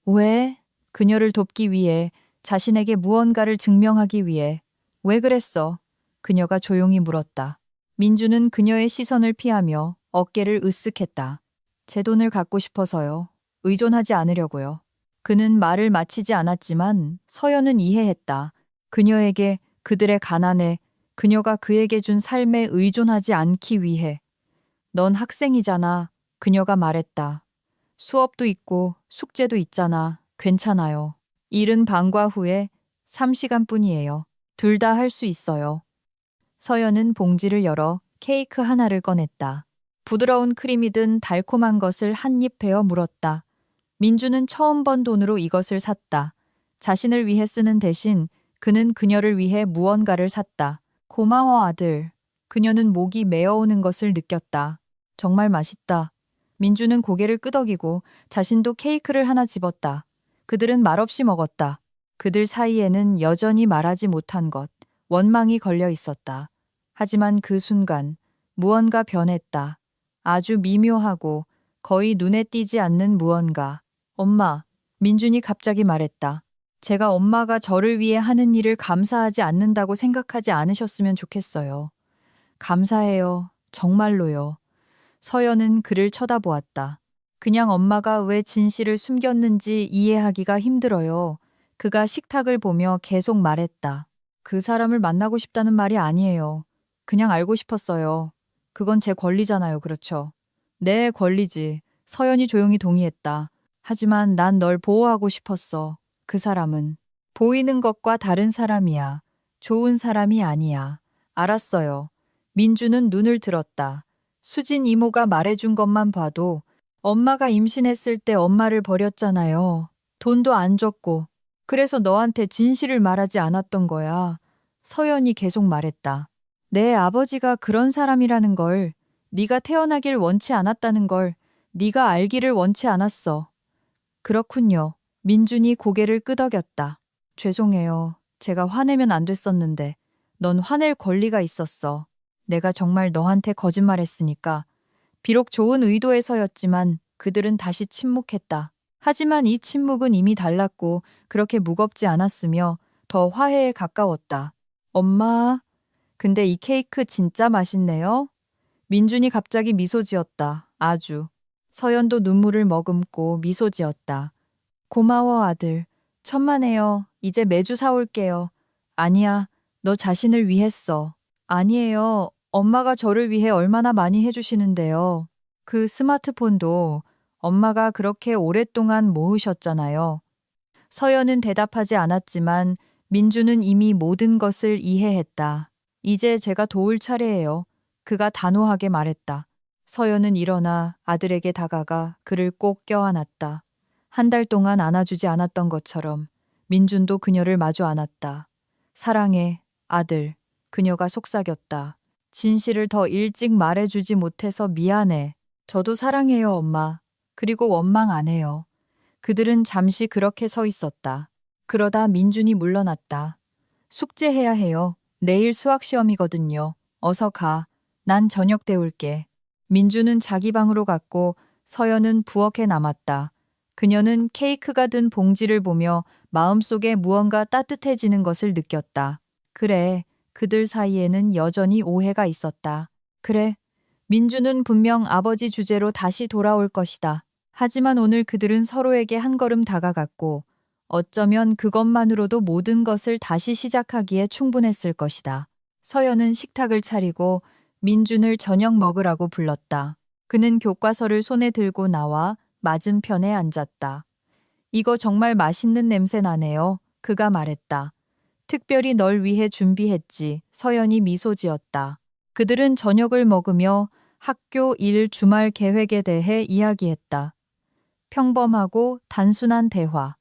왜? 그녀를 돕기 위해, 자신에게 무언가를 증명하기 위해. 왜 그랬어? 그녀가 조용히 물었다. 민주는 그녀의 시선을 피하며 어깨를 으쓱했다. 제 돈을 갖고 싶어서요. 의존하지 않으려고요. 그는 말을 마치지 않았지만 서연은 이해했다. 그녀에게 그들의 가난에 그녀가 그에게 준 삶에 의존하지 않기 위해. 넌 학생이잖아. 그녀가 말했다. 수업도 있고 숙제도 있잖아. 괜찮아요. 일은 방과 후에 3시간뿐이에요. 둘 다 할 수 있어요. 서연은 봉지를 열어 케이크 하나를 꺼냈다. 부드러운 크림이 든 달콤한 것을 한 입 베어 물었다. 민주는 처음 번 돈으로 이것을 샀다. 자신을 위해 쓰는 대신 그는 그녀를 위해 무언가를 샀다. 고마워 아들. 그녀는 목이 메어오는 것을 느꼈다. 정말 맛있다. 민주는 고개를 끄덕이고 자신도 케이크를 하나 집었다. 그들은 말없이 먹었다. 그들 사이에는 여전히 말하지 못한 것, 원망이 걸려 있었다. 하지만 그 순간 무언가 변했다. 아주 미묘하고 거의 눈에 띄지 않는 무언가. 엄마, 민준이 갑자기 말했다. 제가 엄마가 저를 위해 하는 일을 감사하지 않는다고 생각하지 않으셨으면 좋겠어요. 감사해요. 정말로요. 서연은 그를 쳐다보았다. 그냥 엄마가 왜 진실을 숨겼는지 이해하기가 힘들어요. 그가 식탁을 보며 계속 말했다. 그 사람을 만나고 싶다는 말이 아니에요. 그냥 알고 싶었어요. 그건 제 권리잖아요, 그렇죠? 네, 권리지. 서연이 조용히 동의했다. 하지만 난 널 보호하고 싶었어. 그 사람은 보이는 것과 다른 사람이야. 좋은 사람이 아니야. 알았어요. 민주는 눈을 들었다. 수진 이모가 말해준 것만 봐도 엄마가 임신했을 때 엄마를 버렸잖아요. 돈도 안 줬고. 그래서 너한테 진실을 말하지 않았던 거야. 서연이 계속 말했다. 내 아버지가 그런 사람이라는 걸, 네가 태어나길 원치 않았다는 걸 네가 알기를 원치 않았어. 그렇군요. 민준이 고개를 끄덕였다. 죄송해요. 제가 화내면 안 됐었는데 넌 화낼 권리가 있었어. 내가 정말 너한테 거짓말했으니까. 비록 좋은 의도에서였지만 그들은 다시 침묵했다. 하지만 이 침묵은 이미 달랐고 그렇게 무겁지 않았으며 더 화해에 가까웠다. 엄마, 근데 이 케이크 진짜 맛있네요. 민준이 갑자기 미소 지었다. 아주. 서연도 눈물을 머금고 미소 지었다. 고마워, 아들. 천만에요. 이제 매주 사올게요. 아니야, 너 자신을 위했어. 아니에요. 엄마가 저를 위해 얼마나 많이 해주시는데요. 그 스마트폰도 엄마가 그렇게 오랫동안 모으셨잖아요. 서연은 대답하지 않았지만 민주는 이미 모든 것을 이해했다. 이제 제가 도울 차례예요. 그가 단호하게 말했다. 서연은 일어나 아들에게 다가가 그를 꼭 껴안았다. 한 달 동안 안아주지 않았던 것처럼 민준도 그녀를 마주 안았다. 사랑해, 아들. 그녀가 속삭였다. 진실을 더 일찍 말해주지 못해서 미안해. 저도 사랑해요, 엄마. 그리고 원망 안 해요. 그들은 잠시 그렇게 서 있었다. 그러다 민준이 물러났다. 숙제해야 해요. 내일 수학 시험이거든요. 어서 가. 난 저녁 때울게. 민준은 자기 방으로 갔고 서연은 부엌에 남았다. 그녀는 케이크가 든 봉지를 보며 마음속에 무언가 따뜻해지는 것을 느꼈다. 그래, 그들 사이에는 여전히 오해가 있었다. 그래, 민주는 분명 아버지 주제로 다시 돌아올 것이다. 하지만 오늘 그들은 서로에게 한 걸음 다가갔고 어쩌면 그것만으로도 모든 것을 다시 시작하기에 충분했을 것이다. 서연은 식탁을 차리고 민준을 저녁 먹으라고 불렀다. 그는 교과서를 손에 들고 나와 맞은편에 앉았다. 이거 정말 맛있는 냄새 나네요. 그가 말했다. 특별히 널 위해 준비했지. 서연이 미소 지었다. 그들은 저녁을 먹으며 학교 일 주말 계획에 대해 이야기했다. 평범하고 단순한 대화.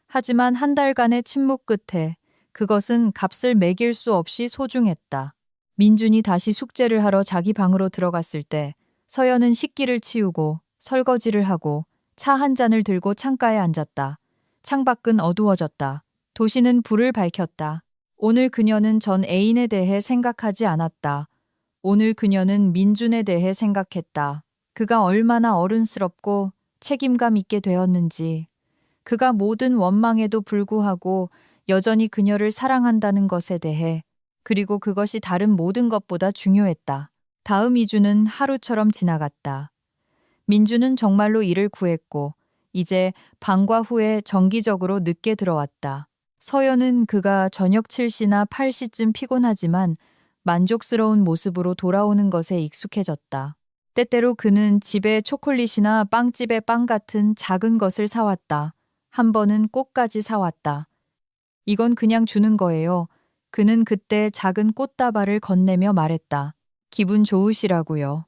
하지만 한 달간의 침묵 끝에 그것은 값을 매길 수 없이 소중했다. 민준이 다시 숙제를 하러 자기 방으로 들어갔을 때 서연은 식기를 치우고 설거지를 하고 차 한 잔을 들고 창가에 앉았다. 창밖은 어두워졌다. 도시는 불을 밝혔다. 오늘 그녀는 전 애인에 대해 생각하지 않았다. 오늘 그녀는 민준에 대해 생각했다. 그가 얼마나 어른스럽고 책임감 있게 되었는지. 그가 모든 원망에도 불구하고 여전히 그녀를 사랑한다는 것에 대해, 그리고 그것이 다른 모든 것보다 중요했다. 다음 2주는 하루처럼 지나갔다. 민주는 정말로 일을 구했고 이제 방과 후에 정기적으로 늦게 들어왔다. 서연은 그가 저녁 7시나 8시쯤 피곤하지만 만족스러운 모습으로 돌아오는 것에 익숙해졌다. 때때로 그는 집에 초콜릿이나 빵집의 빵 같은 작은 것을 사왔다. 한 번은 꽃까지 사왔다. 이건 그냥 주는 거예요. 그는 그때 작은 꽃다발을 건네며 말했다. 기분 좋으시라고요.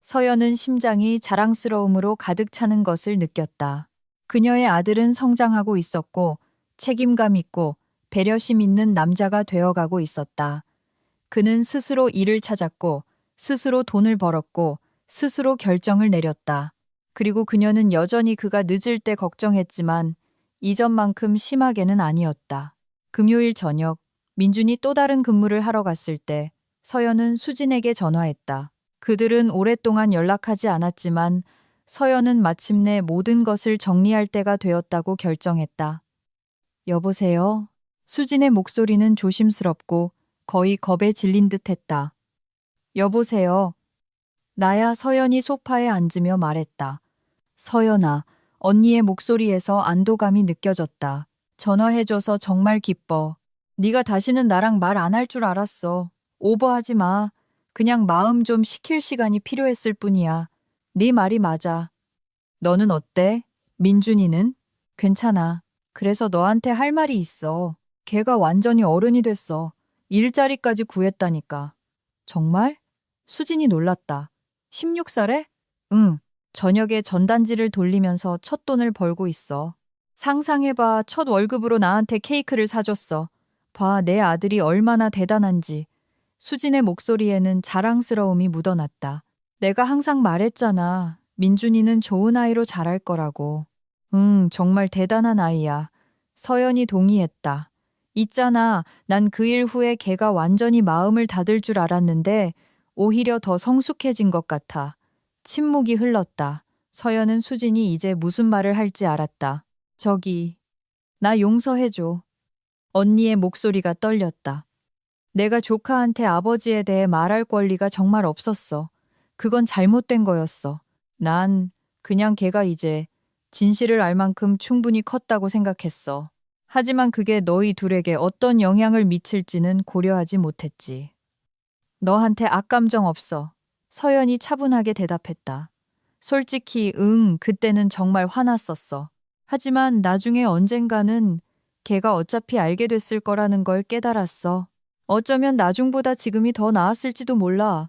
서연은 심장이 자랑스러움으로 가득 차는 것을 느꼈다. 그녀의 아들은 성장하고 있었고 책임감 있고 배려심 있는 남자가 되어가고 있었다. 그는 스스로 일을 찾았고 스스로 돈을 벌었고 스스로 결정을 내렸다. 그리고 그녀는 여전히 그가 늦을 때 걱정했지만 이전만큼 심하게는 아니었다. 금요일 저녁, 민준이 또 다른 근무를 하러 갔을 때 서연은 수진에게 전화했다. 그들은 오랫동안 연락하지 않았지만 서연은 마침내 모든 것을 정리할 때가 되었다고 결정했다. 여보세요? 수진의 목소리는 조심스럽고 거의 겁에 질린 듯했다. 여보세요? 나야. 서연이 소파에 앉으며 말했다. 서연아, 언니의 목소리에서 안도감이 느껴졌다. 전화해줘서 정말 기뻐. 네가 다시는 나랑 말 안 할 줄 알았어. 오버하지 마. 그냥 마음 좀 식힐 시간이 필요했을 뿐이야. 네 말이 맞아. 너는 어때? 민준이는? 괜찮아. 그래서 너한테 할 말이 있어. 걔가 완전히 어른이 됐어. 일자리까지 구했다니까. 정말? 수진이 놀랐다. 16살에? 응. 저녁에 전단지를 돌리면서 첫 돈을 벌고 있어. 상상해봐. 첫 월급으로 나한테 케이크를 사줬어. 봐, 내 아들이 얼마나 대단한지. 수진의 목소리에는 자랑스러움이 묻어났다. 내가 항상 말했잖아. 민준이는 좋은 아이로 자랄 거라고. 응, 정말 대단한 아이야. 서연이 동의했다. 있잖아, 난 그 일 후에 걔가 완전히 마음을 닫을 줄 알았는데 오히려 더 성숙해진 것 같아. 침묵이 흘렀다. 서연은 수진이 이제 무슨 말을 할지 알았다. 저기, 나 용서해줘. 언니의 목소리가 떨렸다. 내가 조카한테 아버지에 대해 말할 권리가 정말 없었어. 그건 잘못된 거였어. 난 그냥 걔가 이제 진실을 알 만큼 충분히 컸다고 생각했어. 하지만 그게 너희 둘에게 어떤 영향을 미칠지는 고려하지 못했지. 너한테 악감정 없어. 서연이 차분하게 대답했다. 솔직히 그때는 정말 화났었어. 하지만 나중에 언젠가는 걔가 어차피 알게 됐을 거라는 걸 깨달았어. 어쩌면 나중보다 지금이 더 나았을지도 몰라.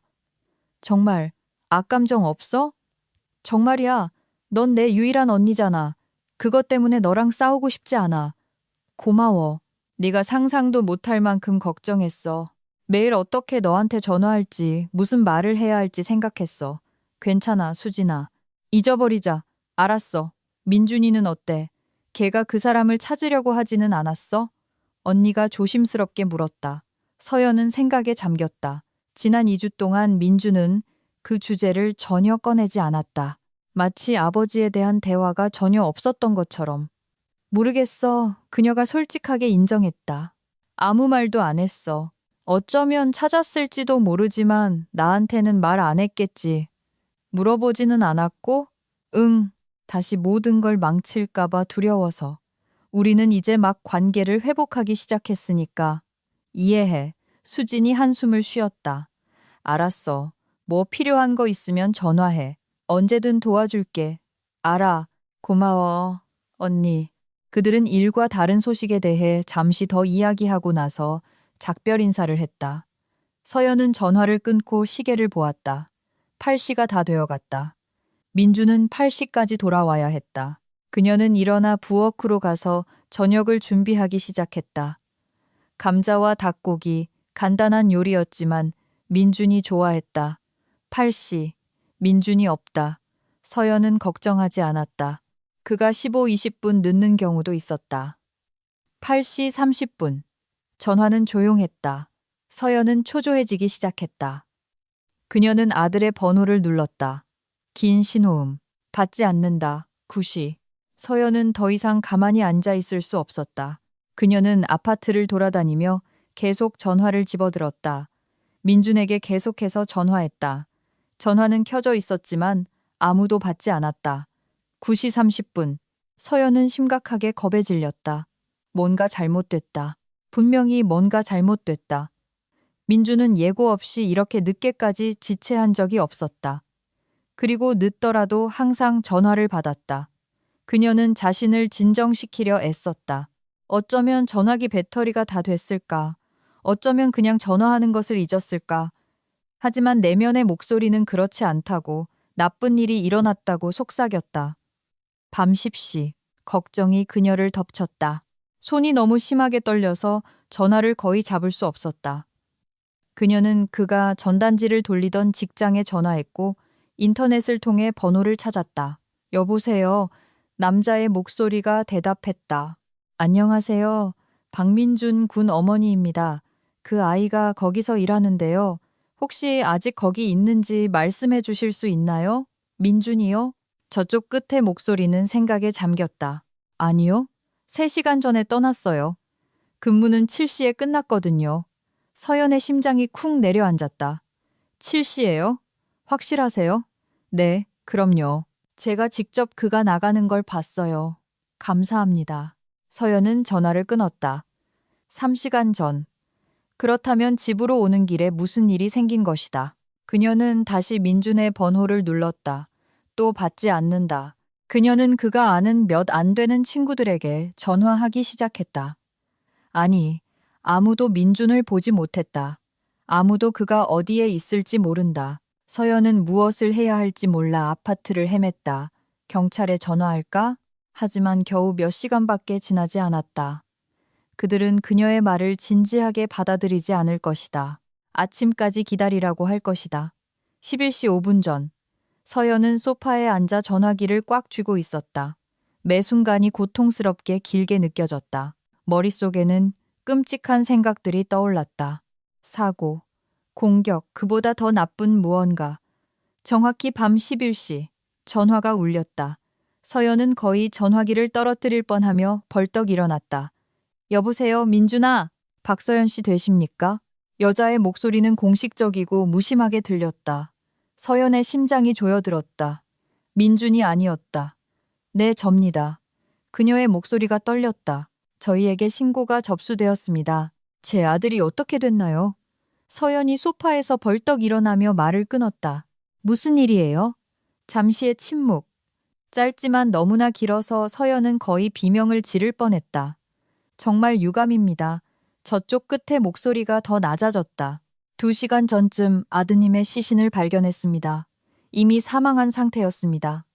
정말 악감정 없어? 정말이야. 넌 내 유일한 언니잖아. 그것 때문에 너랑 싸우고 싶지 않아. 고마워. 네가 상상도 못할 만큼 걱정했어. 매일 어떻게 너한테 전화할지, 무슨 말을 해야 할지 생각했어. 괜찮아, 수진아. 잊어버리자. 알았어. 민준이는 어때? 걔가 그 사람을 찾으려고 하지는 않았어? 언니가 조심스럽게 물었다. 서연은 생각에 잠겼다. 지난 2주 동안 민주는 그 주제를 전혀 꺼내지 않았다. 마치 아버지에 대한 대화가 전혀 없었던 것처럼. 모르겠어. 그녀가 솔직하게 인정했다. 아무 말도 안 했어. 어쩌면 찾았을지도 모르지만 나한테는 말 안 했겠지. 물어보지는 않았고, 다시 모든 걸 망칠까봐 두려워서. 우리는 이제 막 관계를 회복하기 시작했으니까. 이해해. 수진이 한숨을 쉬었다. 알았어. 뭐 필요한 거 있으면 전화해. 언제든 도와줄게. 알아. 고마워. 언니. 그들은 일과 다른 소식에 대해 잠시 더 이야기하고 나서 작별 인사를 했다. 서연은 전화를 끊고 시계를 보았다. 8시가 다 되어갔다. 민주는 8시까지 돌아와야 했다. 그녀는 일어나 부엌으로 가서 저녁을 준비하기 시작했다. 감자와 닭고기, 간단한 요리였지만 민준이 좋아했다. 8시, 민준이 없다. 서연은 걱정하지 않았다. 그가 15, 20분 늦는 경우도 있었다. 8시 30분. 전화는 조용했다. 서연은 초조해지기 시작했다. 그녀는 아들의 번호를 눌렀다. 긴 신호음. 받지 않는다. 9시. 서연은 더 이상 가만히 앉아 있을 수 없었다. 그녀는 아파트를 돌아다니며 계속 전화를 집어들었다. 민준에게 계속해서 전화했다. 전화는 켜져 있었지만 아무도 받지 않았다. 9시 30분. 서연은 심각하게 겁에 질렸다. 뭔가 잘못됐다. 분명히 뭔가 잘못됐다. 민주는 예고 없이 이렇게 늦게까지 지체한 적이 없었다. 그리고 늦더라도 항상 전화를 받았다. 그녀는 자신을 진정시키려 애썼다. 어쩌면 전화기 배터리가 다 됐을까? 어쩌면 그냥 전화하는 것을 잊었을까? 하지만 내면의 목소리는 그렇지 않다고, 나쁜 일이 일어났다고 속삭였다. 밤 10시, 걱정이 그녀를 덮쳤다. 손이 너무 심하게 떨려서 전화를 거의 잡을 수 없었다. 그녀는 그가 전단지를 돌리던 직장에 전화했고 인터넷을 통해 번호를 찾았다. 여보세요. 남자의 목소리가 대답했다. 안녕하세요. 박민준 군 어머니입니다. 그 아이가 거기서 일하는데요. 혹시 아직 거기 있는지 말씀해 주실 수 있나요? 민준이요? 저쪽 끝의 목소리는 생각에 잠겼다. 아니요. 3시간 전에 떠났어요. 근무는 7시에 끝났거든요. 서연의 심장이 쿵 내려앉았다. 7시예요? 확실하세요? 네, 그럼요. 제가 직접 그가 나가는 걸 봤어요. 감사합니다. 서연은 전화를 끊었다. 3시간 전. 그렇다면 집으로 오는 길에 무슨 일이 생긴 것이다. 그녀는 다시 민준의 번호를 눌렀다. 또 받지 않는다. 그녀는 그가 아는 몇 안 되는 친구들에게 전화하기 시작했다. 아니, 아무도 민준을 보지 못했다. 아무도 그가 어디에 있을지 모른다. 서연은 무엇을 해야 할지 몰라 아파트를 헤맸다. 경찰에 전화할까? 하지만 겨우 몇 시간밖에 지나지 않았다. 그들은 그녀의 말을 진지하게 받아들이지 않을 것이다. 아침까지 기다리라고 할 것이다. 11시 5분 전, 서연은 소파에 앉아 전화기를 꽉 쥐고 있었다. 매 순간이 고통스럽게 길게 느껴졌다. 머릿속에는 끔찍한 생각들이 떠올랐다. 사고, 공격, 그보다 더 나쁜 무언가. 정확히 밤 11시, 전화가 울렸다. 서연은 거의 전화기를 떨어뜨릴 뻔하며 벌떡 일어났다. 여보세요, 민준아. 박서연 씨 되십니까? 여자의 목소리는 공식적이고 무심하게 들렸다. 서연의 심장이 조여들었다. 민준이 아니었다. 네, 접니다. 그녀의 목소리가 떨렸다. 저희에게 신고가 접수되었습니다. 제 아들이 어떻게 됐나요? 서연이 소파에서 벌떡 일어나며 말을 끊었다. 무슨 일이에요? 잠시의 침묵. 짧지만 너무나 길어서 서연은 거의 비명을 지를 뻔했다. 정말 유감입니다. 저쪽 끝에 목소리가 더 낮아졌다. 2시간 전쯤 아드님의 시신을 발견했습니다. 이미 사망한 상태였습니다.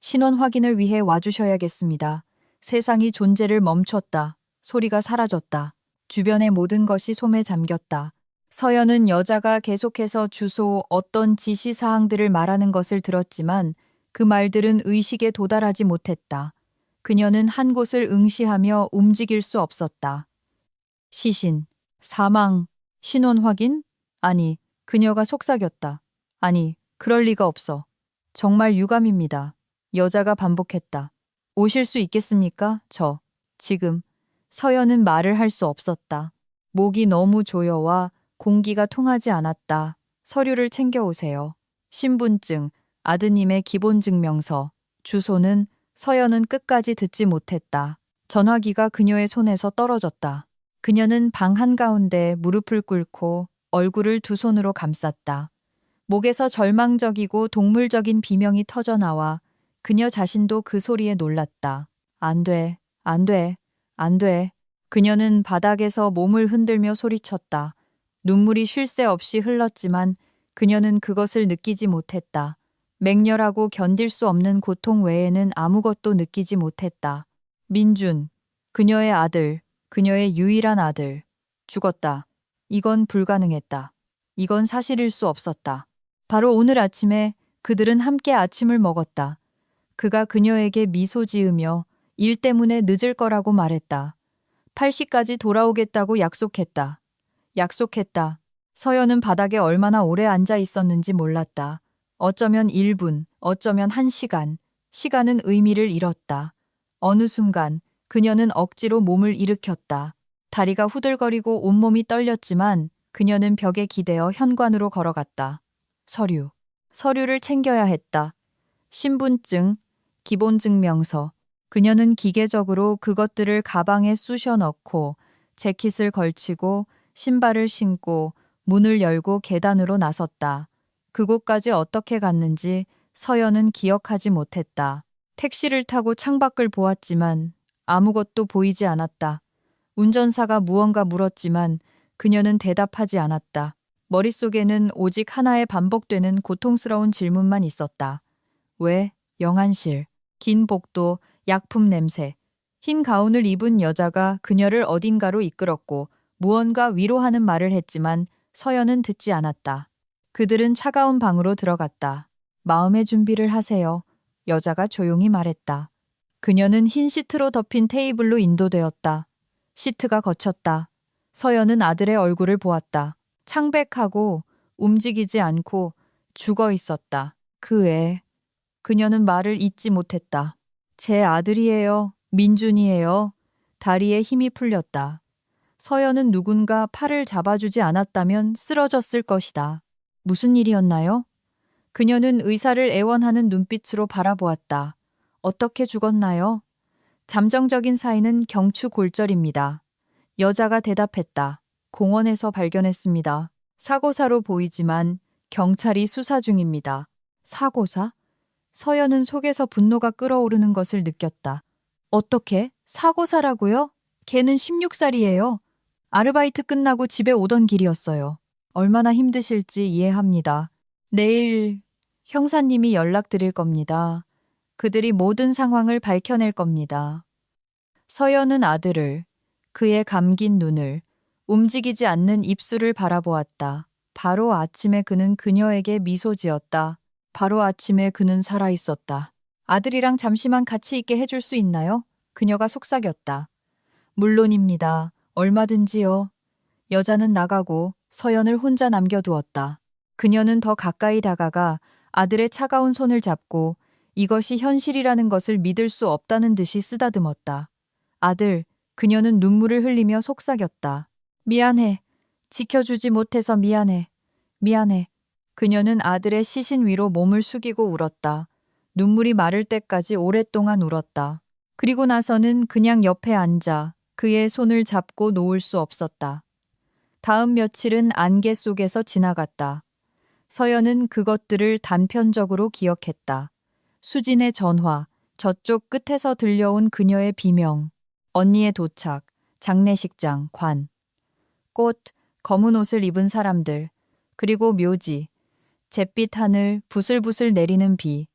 신원 확인을 위해 와주셔야겠습니다. 세상이 존재를 멈췄다. 소리가 사라졌다. 주변의 모든 것이 솜에 잠겼다. 서연은 여자가 계속해서 주소, 어떤 지시사항들을 말하는 것을 들었지만 그 말들은 의식에 도달하지 못했다. 그녀는 한 곳을 응시하며 움직일 수 없었다. 시신, 사망, 신원 확인? 아니, 그녀가 속삭였다. 아니, 그럴 리가 없어. 정말 유감입니다. 여자가 반복했다. 오실 수 있겠습니까? 지금. 서연은 말을 할 수 없었다. 목이 너무 조여와 공기가 통하지 않았다. 서류를 챙겨오세요. 신분증, 아드님의 기본증명서, 주소는 서연은 끝까지 듣지 못했다. 전화기가 그녀의 손에서 떨어졌다. 그녀는 방 한가운데 무릎을 꿇고 얼굴을 두 손으로 감쌌다. 목에서 절망적이고 동물적인 비명이 터져나와 그녀 자신도 그 소리에 놀랐다. 안 돼, 안 돼, 안 돼. 그녀는 바닥에서 몸을 흔들며 소리쳤다. 눈물이 쉴 새 없이 흘렀지만 그녀는 그것을 느끼지 못했다. 맹렬하고 견딜 수 없는 고통 외에는 아무것도 느끼지 못했다. 민준, 그녀의 아들, 그녀의 유일한 아들, 죽었다. 이건 불가능했다. 이건 사실일 수 없었다. 바로 오늘 아침에 그들은 함께 아침을 먹었다. 그가 그녀에게 미소 지으며 일 때문에 늦을 거라고 말했다. 8시까지 돌아오겠다고 약속했다. 약속했다. 서연은 바닥에 얼마나 오래 앉아 있었는지 몰랐다. 어쩌면 1분, 어쩌면 1시간. 시간은 의미를 잃었다. 어느 순간 그녀는 억지로 몸을 일으켰다. 다리가 후들거리고 온몸이 떨렸지만 그녀는 벽에 기대어 현관으로 걸어갔다. 서류를 챙겨야 했다. 신분증, 기본증명서. 그녀는 기계적으로 그것들을 가방에 쑤셔 넣고 재킷을 걸치고 신발을 신고 문을 열고 계단으로 나섰다. 그곳까지 어떻게 갔는지 서연은 기억하지 못했다. 택시를 타고 창밖을 보았지만 아무것도 보이지 않았다. 운전사가 무언가 물었지만 그녀는 대답하지 않았다. 머릿속에는 오직 하나의 반복되는 고통스러운 질문만 있었다. 왜? 영안실. 긴 복도, 약품 냄새. 흰 가운을 입은 여자가 그녀를 어딘가로 이끌었고 무언가 위로하는 말을 했지만 서연은 듣지 않았다. 그들은 차가운 방으로 들어갔다. 마음의 준비를 하세요. 여자가 조용히 말했다. 그녀는 흰 시트로 덮인 테이블로 인도되었다. 시트가 거쳤다. 서연은 아들의 얼굴을 보았다. 창백하고 움직이지 않고 죽어 있었다. 그 애. 그녀는 말을 잇지 못했다. 제 아들이에요. 민준이에요. 다리에 힘이 풀렸다. 서연은 누군가 팔을 잡아주지 않았다면 쓰러졌을 것이다. 무슨 일이었나요? 그녀는 의사를 애원하는 눈빛으로 바라보았다. 어떻게 죽었나요? 잠정적인 사이는 경추골절입니다. 여자가 대답했다. 공원에서 발견했습니다. 사고사로 보이지만 경찰이 수사 중입니다. 사고사? 서연은 속에서 분노가 끓어오르는 것을 느꼈다. 어떻게? 사고사라고요? 걔는 16살이에요. 아르바이트 끝나고 집에 오던 길이었어요. 얼마나 힘드실지 이해합니다. 내일 형사님이 연락드릴 겁니다. 그들이 모든 상황을 밝혀낼 겁니다. 서연은 아들을, 그의 감긴 눈을, 움직이지 않는 입술을 바라보았다. 바로 아침에 그는 그녀에게 미소 지었다. 바로 아침에 그는 살아있었다. 아들이랑 잠시만 같이 있게 해줄 수 있나요? 그녀가 속삭였다. 물론입니다. 얼마든지요. 여자는 나가고 서연을 혼자 남겨두었다. 그녀는 더 가까이 다가가 아들의 차가운 손을 잡고 이것이 현실이라는 것을 믿을 수 없다는 듯이 쓰다듬었다. 아들, 그녀는 눈물을 흘리며 속삭였다. 미안해. 지켜주지 못해서 미안해. 미안해. 그녀는 아들의 시신 위로 몸을 숙이고 울었다. 눈물이 마를 때까지 오랫동안 울었다. 그리고 나서는 그냥 옆에 앉아 그의 손을 잡고 놓을 수 없었다. 다음 며칠은 안개 속에서 지나갔다. 서연은 그것들을 단편적으로 기억했다. 수진의 전화, 저쪽 끝에서 들려온 그녀의 비명, 언니의 도착, 장례식장, 관, 꽃, 검은 옷을 입은 사람들, 그리고 묘지, 잿빛 하늘, 부슬부슬 내리는 비,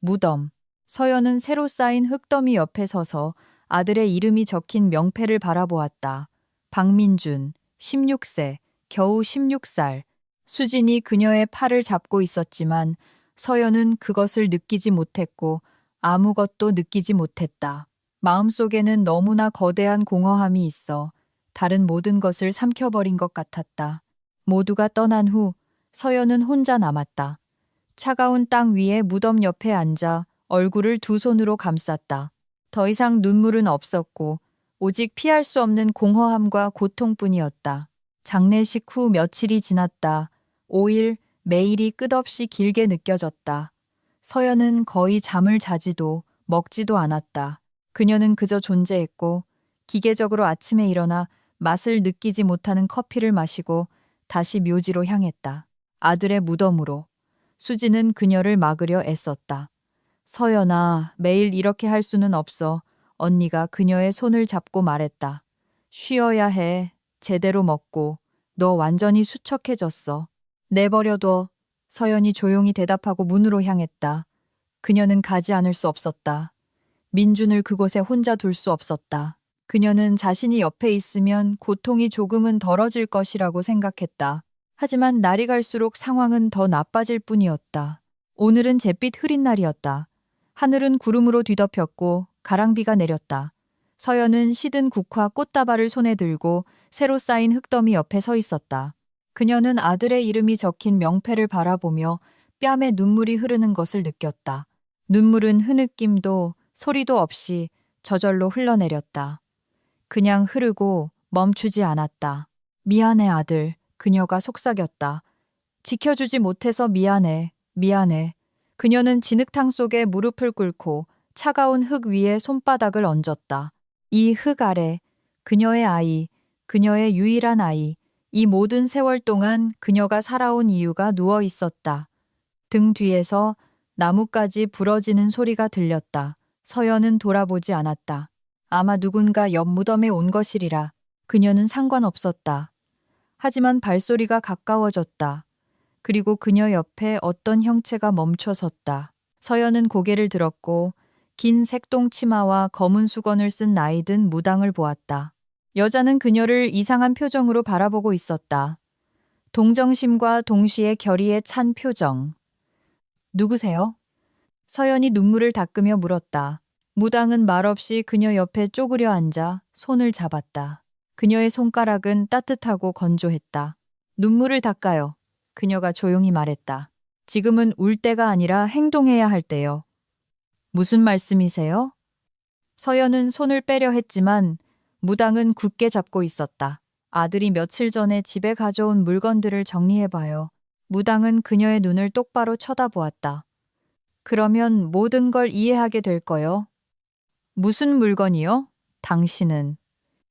무덤. 서연은 새로 쌓인 흙더미 옆에 서서 아들의 이름이 적힌 명패를 바라보았다. 박민준, 16세, 겨우 16살. 수진이 그녀의 팔을 잡고 있었지만 서연은 그것을 느끼지 못했고 아무것도 느끼지 못했다. 마음속에는 너무나 거대한 공허함이 있어 다른 모든 것을 삼켜버린 것 같았다. 모두가 떠난 후 서연은 혼자 남았다. 차가운 땅 위에 무덤 옆에 앉아 얼굴을 두 손으로 감쌌다. 더 이상 눈물은 없었고 오직 피할 수 없는 공허함과 고통뿐이었다. 장례식 후 며칠이 지났다. 5일, 매일이 끝없이 길게 느껴졌다. 서연은 거의 잠을 자지도 먹지도 않았다. 그녀는 그저 존재했고 기계적으로 아침에 일어나 맛을 느끼지 못하는 커피를 마시고 다시 묘지로 향했다. 아들의 무덤으로. 수지는 그녀를 막으려 애썼다. 서연아, 매일 이렇게 할 수는 없어. 언니가 그녀의 손을 잡고 말했다. 쉬어야 해. 제대로 먹고. 너 완전히 수척해졌어. 내버려둬. 서연이 조용히 대답하고 문으로 향했다. 그녀는 가지 않을 수 없었다. 민준을 그곳에 혼자 둘 수 없었다. 그녀는 자신이 옆에 있으면 고통이 조금은 덜어질 것이라고 생각했다. 하지만 날이 갈수록 상황은 더 나빠질 뿐이었다. 오늘은 잿빛 흐린 날이었다. 하늘은 구름으로 뒤덮였고 가랑비가 내렸다. 서연은 시든 국화 꽃다발을 손에 들고 새로 쌓인 흙더미 옆에 서 있었다. 그녀는 아들의 이름이 적힌 명패를 바라보며 뺨에 눈물이 흐르는 것을 느꼈다. 눈물은 흐느낌도 소리도 없이 저절로 흘러내렸다. 그냥 흐르고 멈추지 않았다. 미안해 아들. 그녀가 속삭였다. 지켜주지 못해서 미안해. 미안해. 그녀는 진흙탕 속에 무릎을 꿇고 차가운 흙 위에 손바닥을 얹었다. 이 흙 아래 그녀의 아이, 그녀의 유일한 아이, 이 모든 세월 동안 그녀가 살아온 이유가 누워 있었다. 등 뒤에서 나뭇가지 부러지는 소리가 들렸다. 서연은 돌아보지 않았다. 아마 누군가 옆 무덤에 온 것이리라. 그녀는 상관없었다. 하지만 발소리가 가까워졌다. 그리고 그녀 옆에 어떤 형체가 멈춰 섰다. 서연은 고개를 들었고 긴 색동 치마와 검은 수건을 쓴 나이든 무당을 보았다. 여자는 그녀를 이상한 표정으로 바라보고 있었다. 동정심과 동시에 결의에 찬 표정. 누구세요? 서연이 눈물을 닦으며 물었다. 무당은 말없이 그녀 옆에 쪼그려 앉아 손을 잡았다. 그녀의 손가락은 따뜻하고 건조했다. 눈물을 닦아요. 그녀가 조용히 말했다. 지금은 울 때가 아니라 행동해야 할 때요. 무슨 말씀이세요? 서연은 손을 빼려 했지만 무당은 굳게 잡고 있었다. 아들이 며칠 전에 집에 가져온 물건들을 정리해봐요. 무당은 그녀의 눈을 똑바로 쳐다보았다. 그러면 모든 걸 이해하게 될 거요. 무슨 물건이요? 당신은.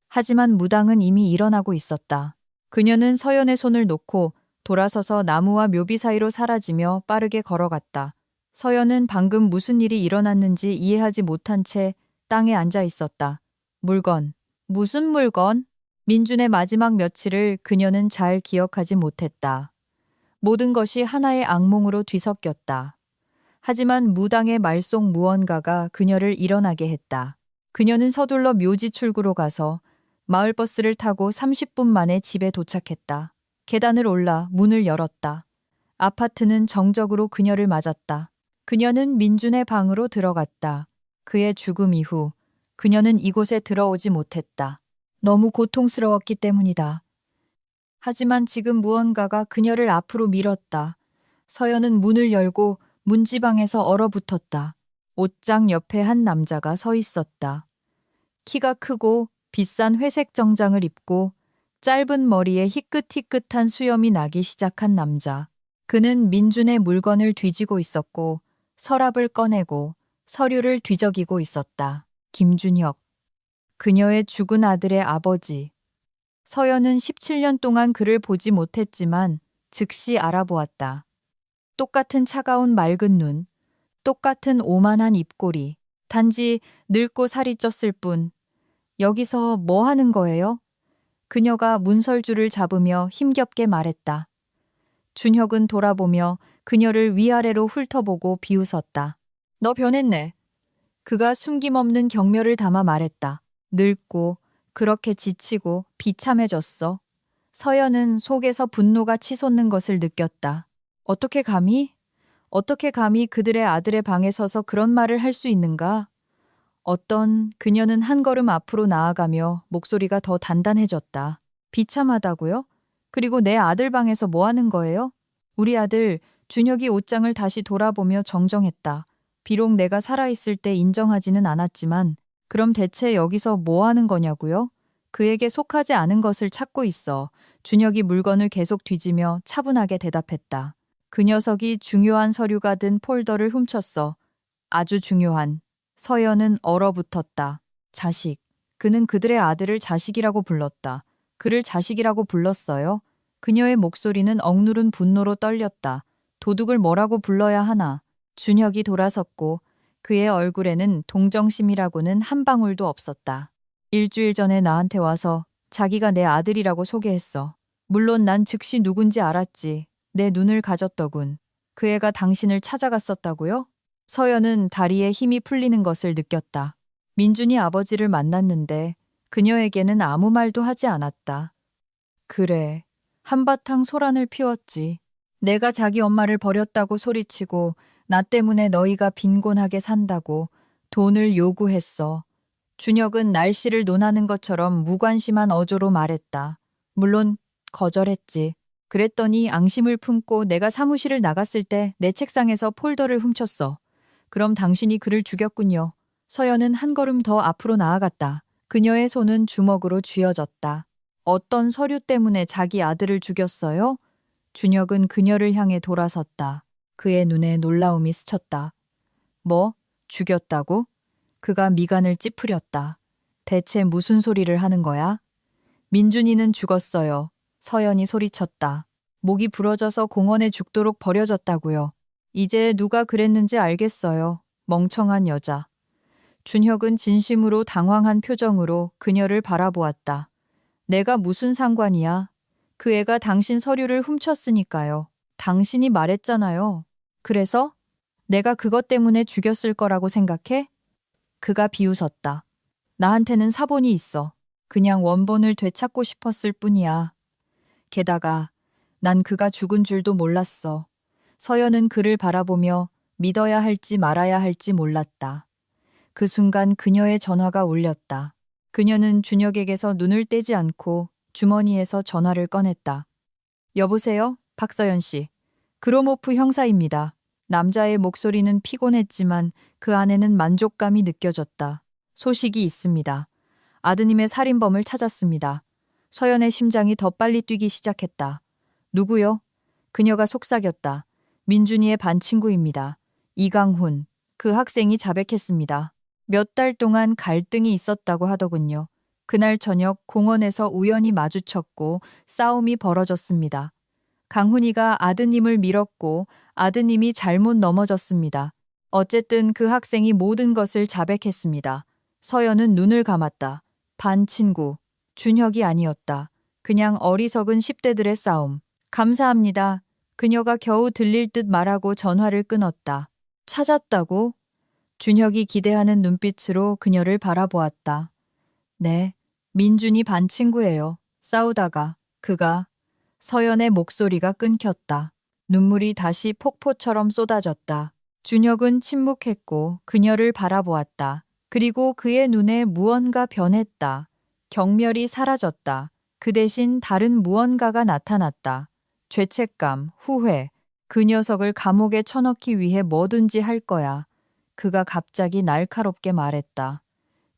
하지만 무당은 이미 일어나고 있었다. 그녀는 서연의 손을 놓고 돌아서서 나무와 묘비 사이로 사라지며 빠르게 걸어갔다. 서연은 방금 무슨 일이 일어났는지 이해하지 못한 채 땅에 앉아 있었다. 물건. 무슨 물건? 민준의 마지막 며칠을 그녀는 잘 기억하지 못했다. 모든 것이 하나의 악몽으로 뒤섞였다. 하지만 무당의 말 속 무언가가 그녀를 일어나게 했다. 그녀는 서둘러 묘지 출구로 가서 마을버스를 타고 30분 만에 집에 도착했다. 계단을 올라 문을 열었다. 아파트는 정적으로 그녀를 맞았다. 그녀는 민준의 방으로 들어갔다. 그의 죽음 이후 그녀는 이곳에 들어오지 못했다. 너무 고통스러웠기 때문이다. 하지만 지금 무언가가 그녀를 앞으로 밀었다. 서연은 문을 열고 문지방에서 얼어붙었다. 옷장 옆에 한 남자가 서 있었다. 키가 크고 비싼 회색 정장을 입고 짧은 머리에 희끗희끗한 수염이 나기 시작한 남자. 그는 민준의 물건을 뒤지고 있었고 서랍을 꺼내고 서류를 뒤적이고 있었다. 김준혁. 그녀의 죽은 아들의 아버지. 서연은 17년 동안 그를 보지 못했지만 즉시 알아보았다. 똑같은 차가운 맑은 눈, 똑같은 오만한 입꼬리, 단지 늙고 살이 쪘을 뿐. 여기서 뭐 하는 거예요? 그녀가 문설주를 잡으며 힘겹게 말했다. 준혁은 돌아보며 그녀를 위아래로 훑어보고 비웃었다. 너 변했네. 그가 숨김없는 경멸을 담아 말했다. 늙고 그렇게 지치고 비참해졌어. 서연은 속에서 분노가 치솟는 것을 느꼈다. 어떻게 감히? 어떻게 감히 그들의 아들의 방에 서서 그런 말을 할 수 있는가? 그녀는 한 걸음 앞으로 나아가며 목소리가 더 단단해졌다. 비참하다고요? 그리고 내 아들 방에서 뭐 하는 거예요? 우리 아들 준혁이 옷장을 다시 돌아보며 정정했다. 비록 내가 살아있을 때 인정하지는 않았지만 그럼 대체 여기서 뭐 하는 거냐고요? 그에게 속하지 않은 것을 찾고 있어. 준혁이 물건을 계속 뒤지며 차분하게 대답했다. 그 녀석이 중요한 서류가 든 폴더를 훔쳤어. 아주 중요한. 서연은 얼어붙었다. 자식. 그는 그들의 아들을 자식이라고 불렀다. 그를 자식이라고 불렀어요? 그녀의 목소리는 억누른 분노로 떨렸다. 도둑을 뭐라고 불러야 하나. 준혁이 돌아섰고 그의 얼굴에는 동정심이라고는 한 방울도 없었다. 일주일 전에 나한테 와서 자기가 내 아들이라고 소개했어. 물론 난 즉시 누군지 알았지. 내 눈을 가졌더군. 그 애가 당신을 찾아갔었다고요? 서연은 다리에 힘이 풀리는 것을 느꼈다. 민준이 아버지를 만났는데 그녀에게는 아무 말도 하지 않았다. 그래, 한바탕 소란을 피웠지. 내가 자기 엄마를 버렸다고 소리치고 나 때문에 너희가 빈곤하게 산다고 돈을 요구했어. 준혁은 날씨를 논하는 것처럼 무관심한 어조로 말했다. 물론 거절했지. 그랬더니 앙심을 품고 내가 사무실을 나갔을 때 내 책상에서 폴더를 훔쳤어. 그럼 당신이 그를 죽였군요. 서연은 한 걸음 더 앞으로 나아갔다. 그녀의 손은 주먹으로 쥐어졌다. 어떤 서류 때문에 자기 아들을 죽였어요? 준혁은 그녀를 향해 돌아섰다. 그의 눈에 놀라움이 스쳤다. 뭐? 죽였다고? 그가 미간을 찌푸렸다. 대체 무슨 소리를 하는 거야? 민준이는 죽었어요. 서연이 소리쳤다. 목이 부러져서 공원에 죽도록 버려졌다고요. 이제 누가 그랬는지 알겠어요. 멍청한 여자. 준혁은 진심으로 당황한 표정으로 그녀를 바라보았다. 내가 무슨 상관이야? 그 애가 당신 서류를 훔쳤으니까요. 당신이 말했잖아요. 그래서? 내가 그것 때문에 죽였을 거라고 생각해? 그가 비웃었다. 나한테는 사본이 있어. 그냥 원본을 되찾고 싶었을 뿐이야. 게다가 난 그가 죽은 줄도 몰랐어. 서연은 그를 바라보며 믿어야 할지 말아야 할지 몰랐다. 그 순간 그녀의 전화가 울렸다. 그녀는 준혁에게서 눈을 떼지 않고 주머니에서 전화를 꺼냈다. 여보세요? 박서연 씨. 그로모프 형사입니다. 남자의 목소리는 피곤했지만 그 안에는 만족감이 느껴졌다. 소식이 있습니다. 아드님의 살인범을 찾았습니다. 서연의 심장이 더 빨리 뛰기 시작했다. 누구요? 그녀가 속삭였다. 민준이의 반 친구입니다. 이강훈. 그 학생이 자백했습니다. 몇 달 동안 갈등이 있었다고 하더군요. 그날 저녁 공원에서 우연히 마주쳤고 싸움이 벌어졌습니다. 강훈이가 아드님을 밀었고 아드님이 잘못 넘어졌습니다. 어쨌든 그 학생이 모든 것을 자백했습니다. 서연은 눈을 감았다. 반 친구, 준혁이 아니었다. 그냥 어리석은 10대들의 싸움. 감사합니다. 그녀가 겨우 들릴 듯 말하고 전화를 끊었다. 찾았다고? 준혁이 기대하는 눈빛으로 그녀를 바라보았다. 네, 민준이 반 친구예요. 싸우다가 그가 서연의 목소리가 끊겼다. 눈물이 다시 폭포처럼 쏟아졌다. 준혁은 침묵했고 그녀를 바라보았다. 그리고 그의 눈에 무언가 변했다. 경멸이 사라졌다. 그 대신 다른 무언가가 나타났다. 죄책감, 후회. 그 녀석을 감옥에 쳐넣기 위해 뭐든지 할 거야. 그가 갑자기 날카롭게 말했다.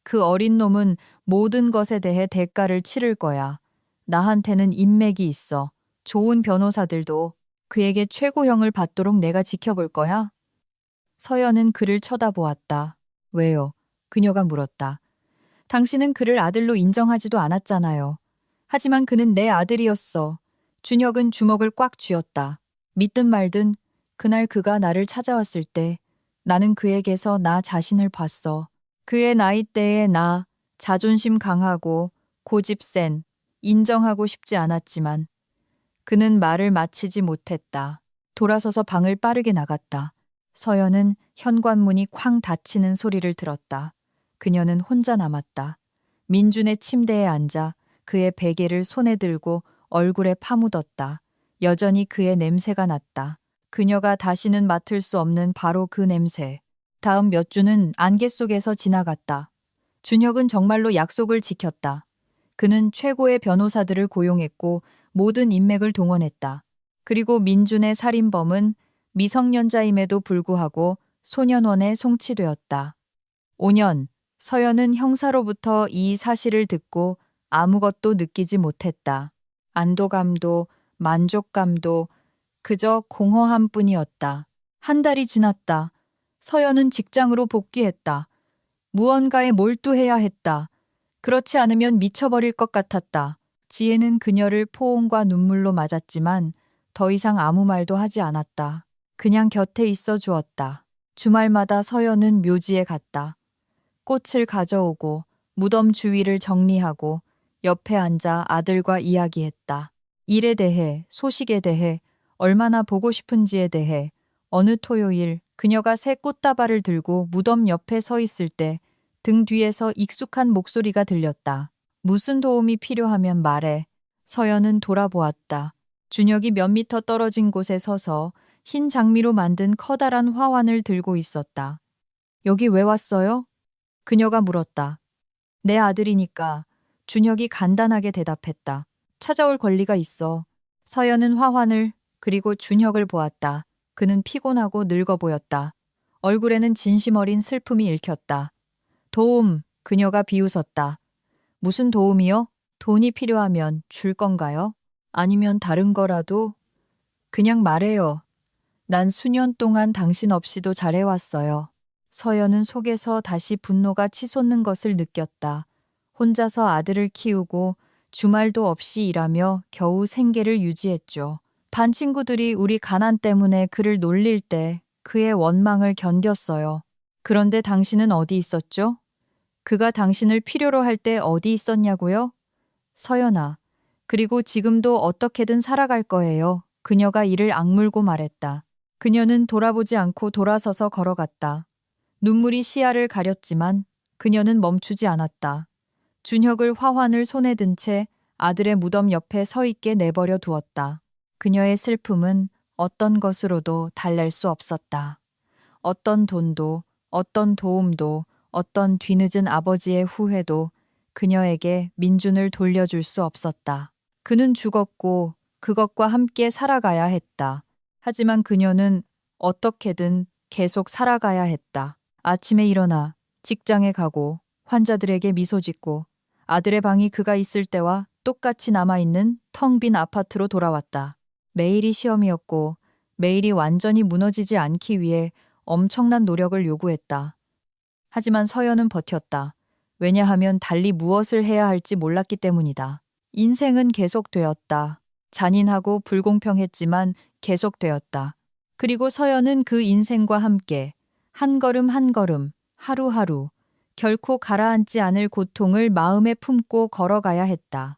그 어린 놈은 모든 것에 대해 대가를 치를 거야. 나한테는 인맥이 있어. 좋은 변호사들도 그에게 최고형을 받도록 내가 지켜볼 거야. 서연은 그를 쳐다보았다. 왜요? 그녀가 물었다. 당신은 그를 아들로 인정하지도 않았잖아요. 하지만 그는 내 아들이었어. 준혁은 주먹을 꽉 쥐었다. 믿든 말든 그날 그가 나를 찾아왔을 때 나는 그에게서 나 자신을 봤어. 그의 나이대의 나, 자존심 강하고 고집 센, 인정하고 싶지 않았지만 그는 말을 마치지 못했다. 돌아서서 방을 빠르게 나갔다. 서연은 현관문이 쾅 닫히는 소리를 들었다. 그녀는 혼자 남았다. 민준의 침대에 앉아 그의 베개를 손에 들고 얼굴에 파묻었다. 여전히 그의 냄새가 났다. 그녀가 다시는 맡을 수 없는 바로 그 냄새. 다음 몇 주는 안개 속에서 지나갔다. 준혁은 정말로 약속을 지켰다. 그는 최고의 변호사들을 고용했고 모든 인맥을 동원했다. 그리고 민준의 살인범은 미성년자임에도 불구하고 소년원에 송치되었다. 5년, 서연은 형사로부터 이 사실을 듣고 아무것도 느끼지 못했다. 안도감도 만족감도 그저 공허함 뿐이었다. 한 달이 지났다. 서연은 직장으로 복귀했다. 무언가에 몰두해야 했다. 그렇지 않으면 미쳐버릴 것 같았다. 지혜는 그녀를 포옹과 눈물로 맞았지만 더 이상 아무 말도 하지 않았다. 그냥 곁에 있어 주었다. 주말마다 서연은 묘지에 갔다. 꽃을 가져오고 무덤 주위를 정리하고 옆에 앉아 아들과 이야기했다. 일에 대해, 소식에 대해, 얼마나 보고 싶은지에 대해. 어느 토요일 그녀가 새 꽃다발을 들고 무덤 옆에 서 있을 때 등 뒤에서 익숙한 목소리가 들렸다. 무슨 도움이 필요하면 말해. 서연은 돌아보았다. 준혁이 몇 미터 떨어진 곳에 서서 흰 장미로 만든 커다란 화환을 들고 있었다. 여기 왜 왔어요? 그녀가 물었다. 내 아들이니까. 준혁이 간단하게 대답했다. 찾아올 권리가 있어. 서연은 화환을 그리고 준혁을 보았다. 그는 피곤하고 늙어 보였다. 얼굴에는 진심 어린 슬픔이 읽혔다. 도움, 그녀가 비웃었다. 무슨 도움이요? 돈이 필요하면 줄 건가요? 아니면 다른 거라도? 그냥 말해요. 난 수년 동안 당신 없이도 잘해왔어요. 서연은 속에서 다시 분노가 치솟는 것을 느꼈다. 혼자서 아들을 키우고 주말도 없이 일하며 겨우 생계를 유지했죠. 반 친구들이 우리 가난 때문에 그를 놀릴 때 그의 원망을 견뎠어요. 그런데 당신은 어디 있었죠? 그가 당신을 필요로 할 때 어디 있었냐고요? 서연아, 그리고 지금도 어떻게든 살아갈 거예요. 그녀가 이를 악물고 말했다. 그녀는 돌아보지 않고 돌아서서 걸어갔다. 눈물이 시야를 가렸지만 그녀는 멈추지 않았다. 준혁을 화환을 손에 든 채 아들의 무덤 옆에 서 있게 내버려 두었다. 그녀의 슬픔은 어떤 것으로도 달랠 수 없었다. 어떤 돈도, 어떤 도움도, 어떤 뒤늦은 아버지의 후회도 그녀에게 민준을 돌려줄 수 없었다. 그는 죽었고 그것과 함께 살아가야 했다. 하지만 그녀는 어떻게든 계속 살아가야 했다. 아침에 일어나 직장에 가고 환자들에게 미소 짓고 아들의 방이 그가 있을 때와 똑같이 남아있는 텅 빈 아파트로 돌아왔다. 매일이 시험이었고 매일이 완전히 무너지지 않기 위해 엄청난 노력을 요구했다. 하지만 서연은 버텼다. 왜냐하면 달리 무엇을 해야 할지 몰랐기 때문이다. 인생은 계속되었다. 잔인하고 불공평했지만 계속되었다. 그리고 서연은 그 인생과 함께 한 걸음 한 걸음, 하루하루 결코 가라앉지 않을 고통을 마음에 품고 걸어가야 했다.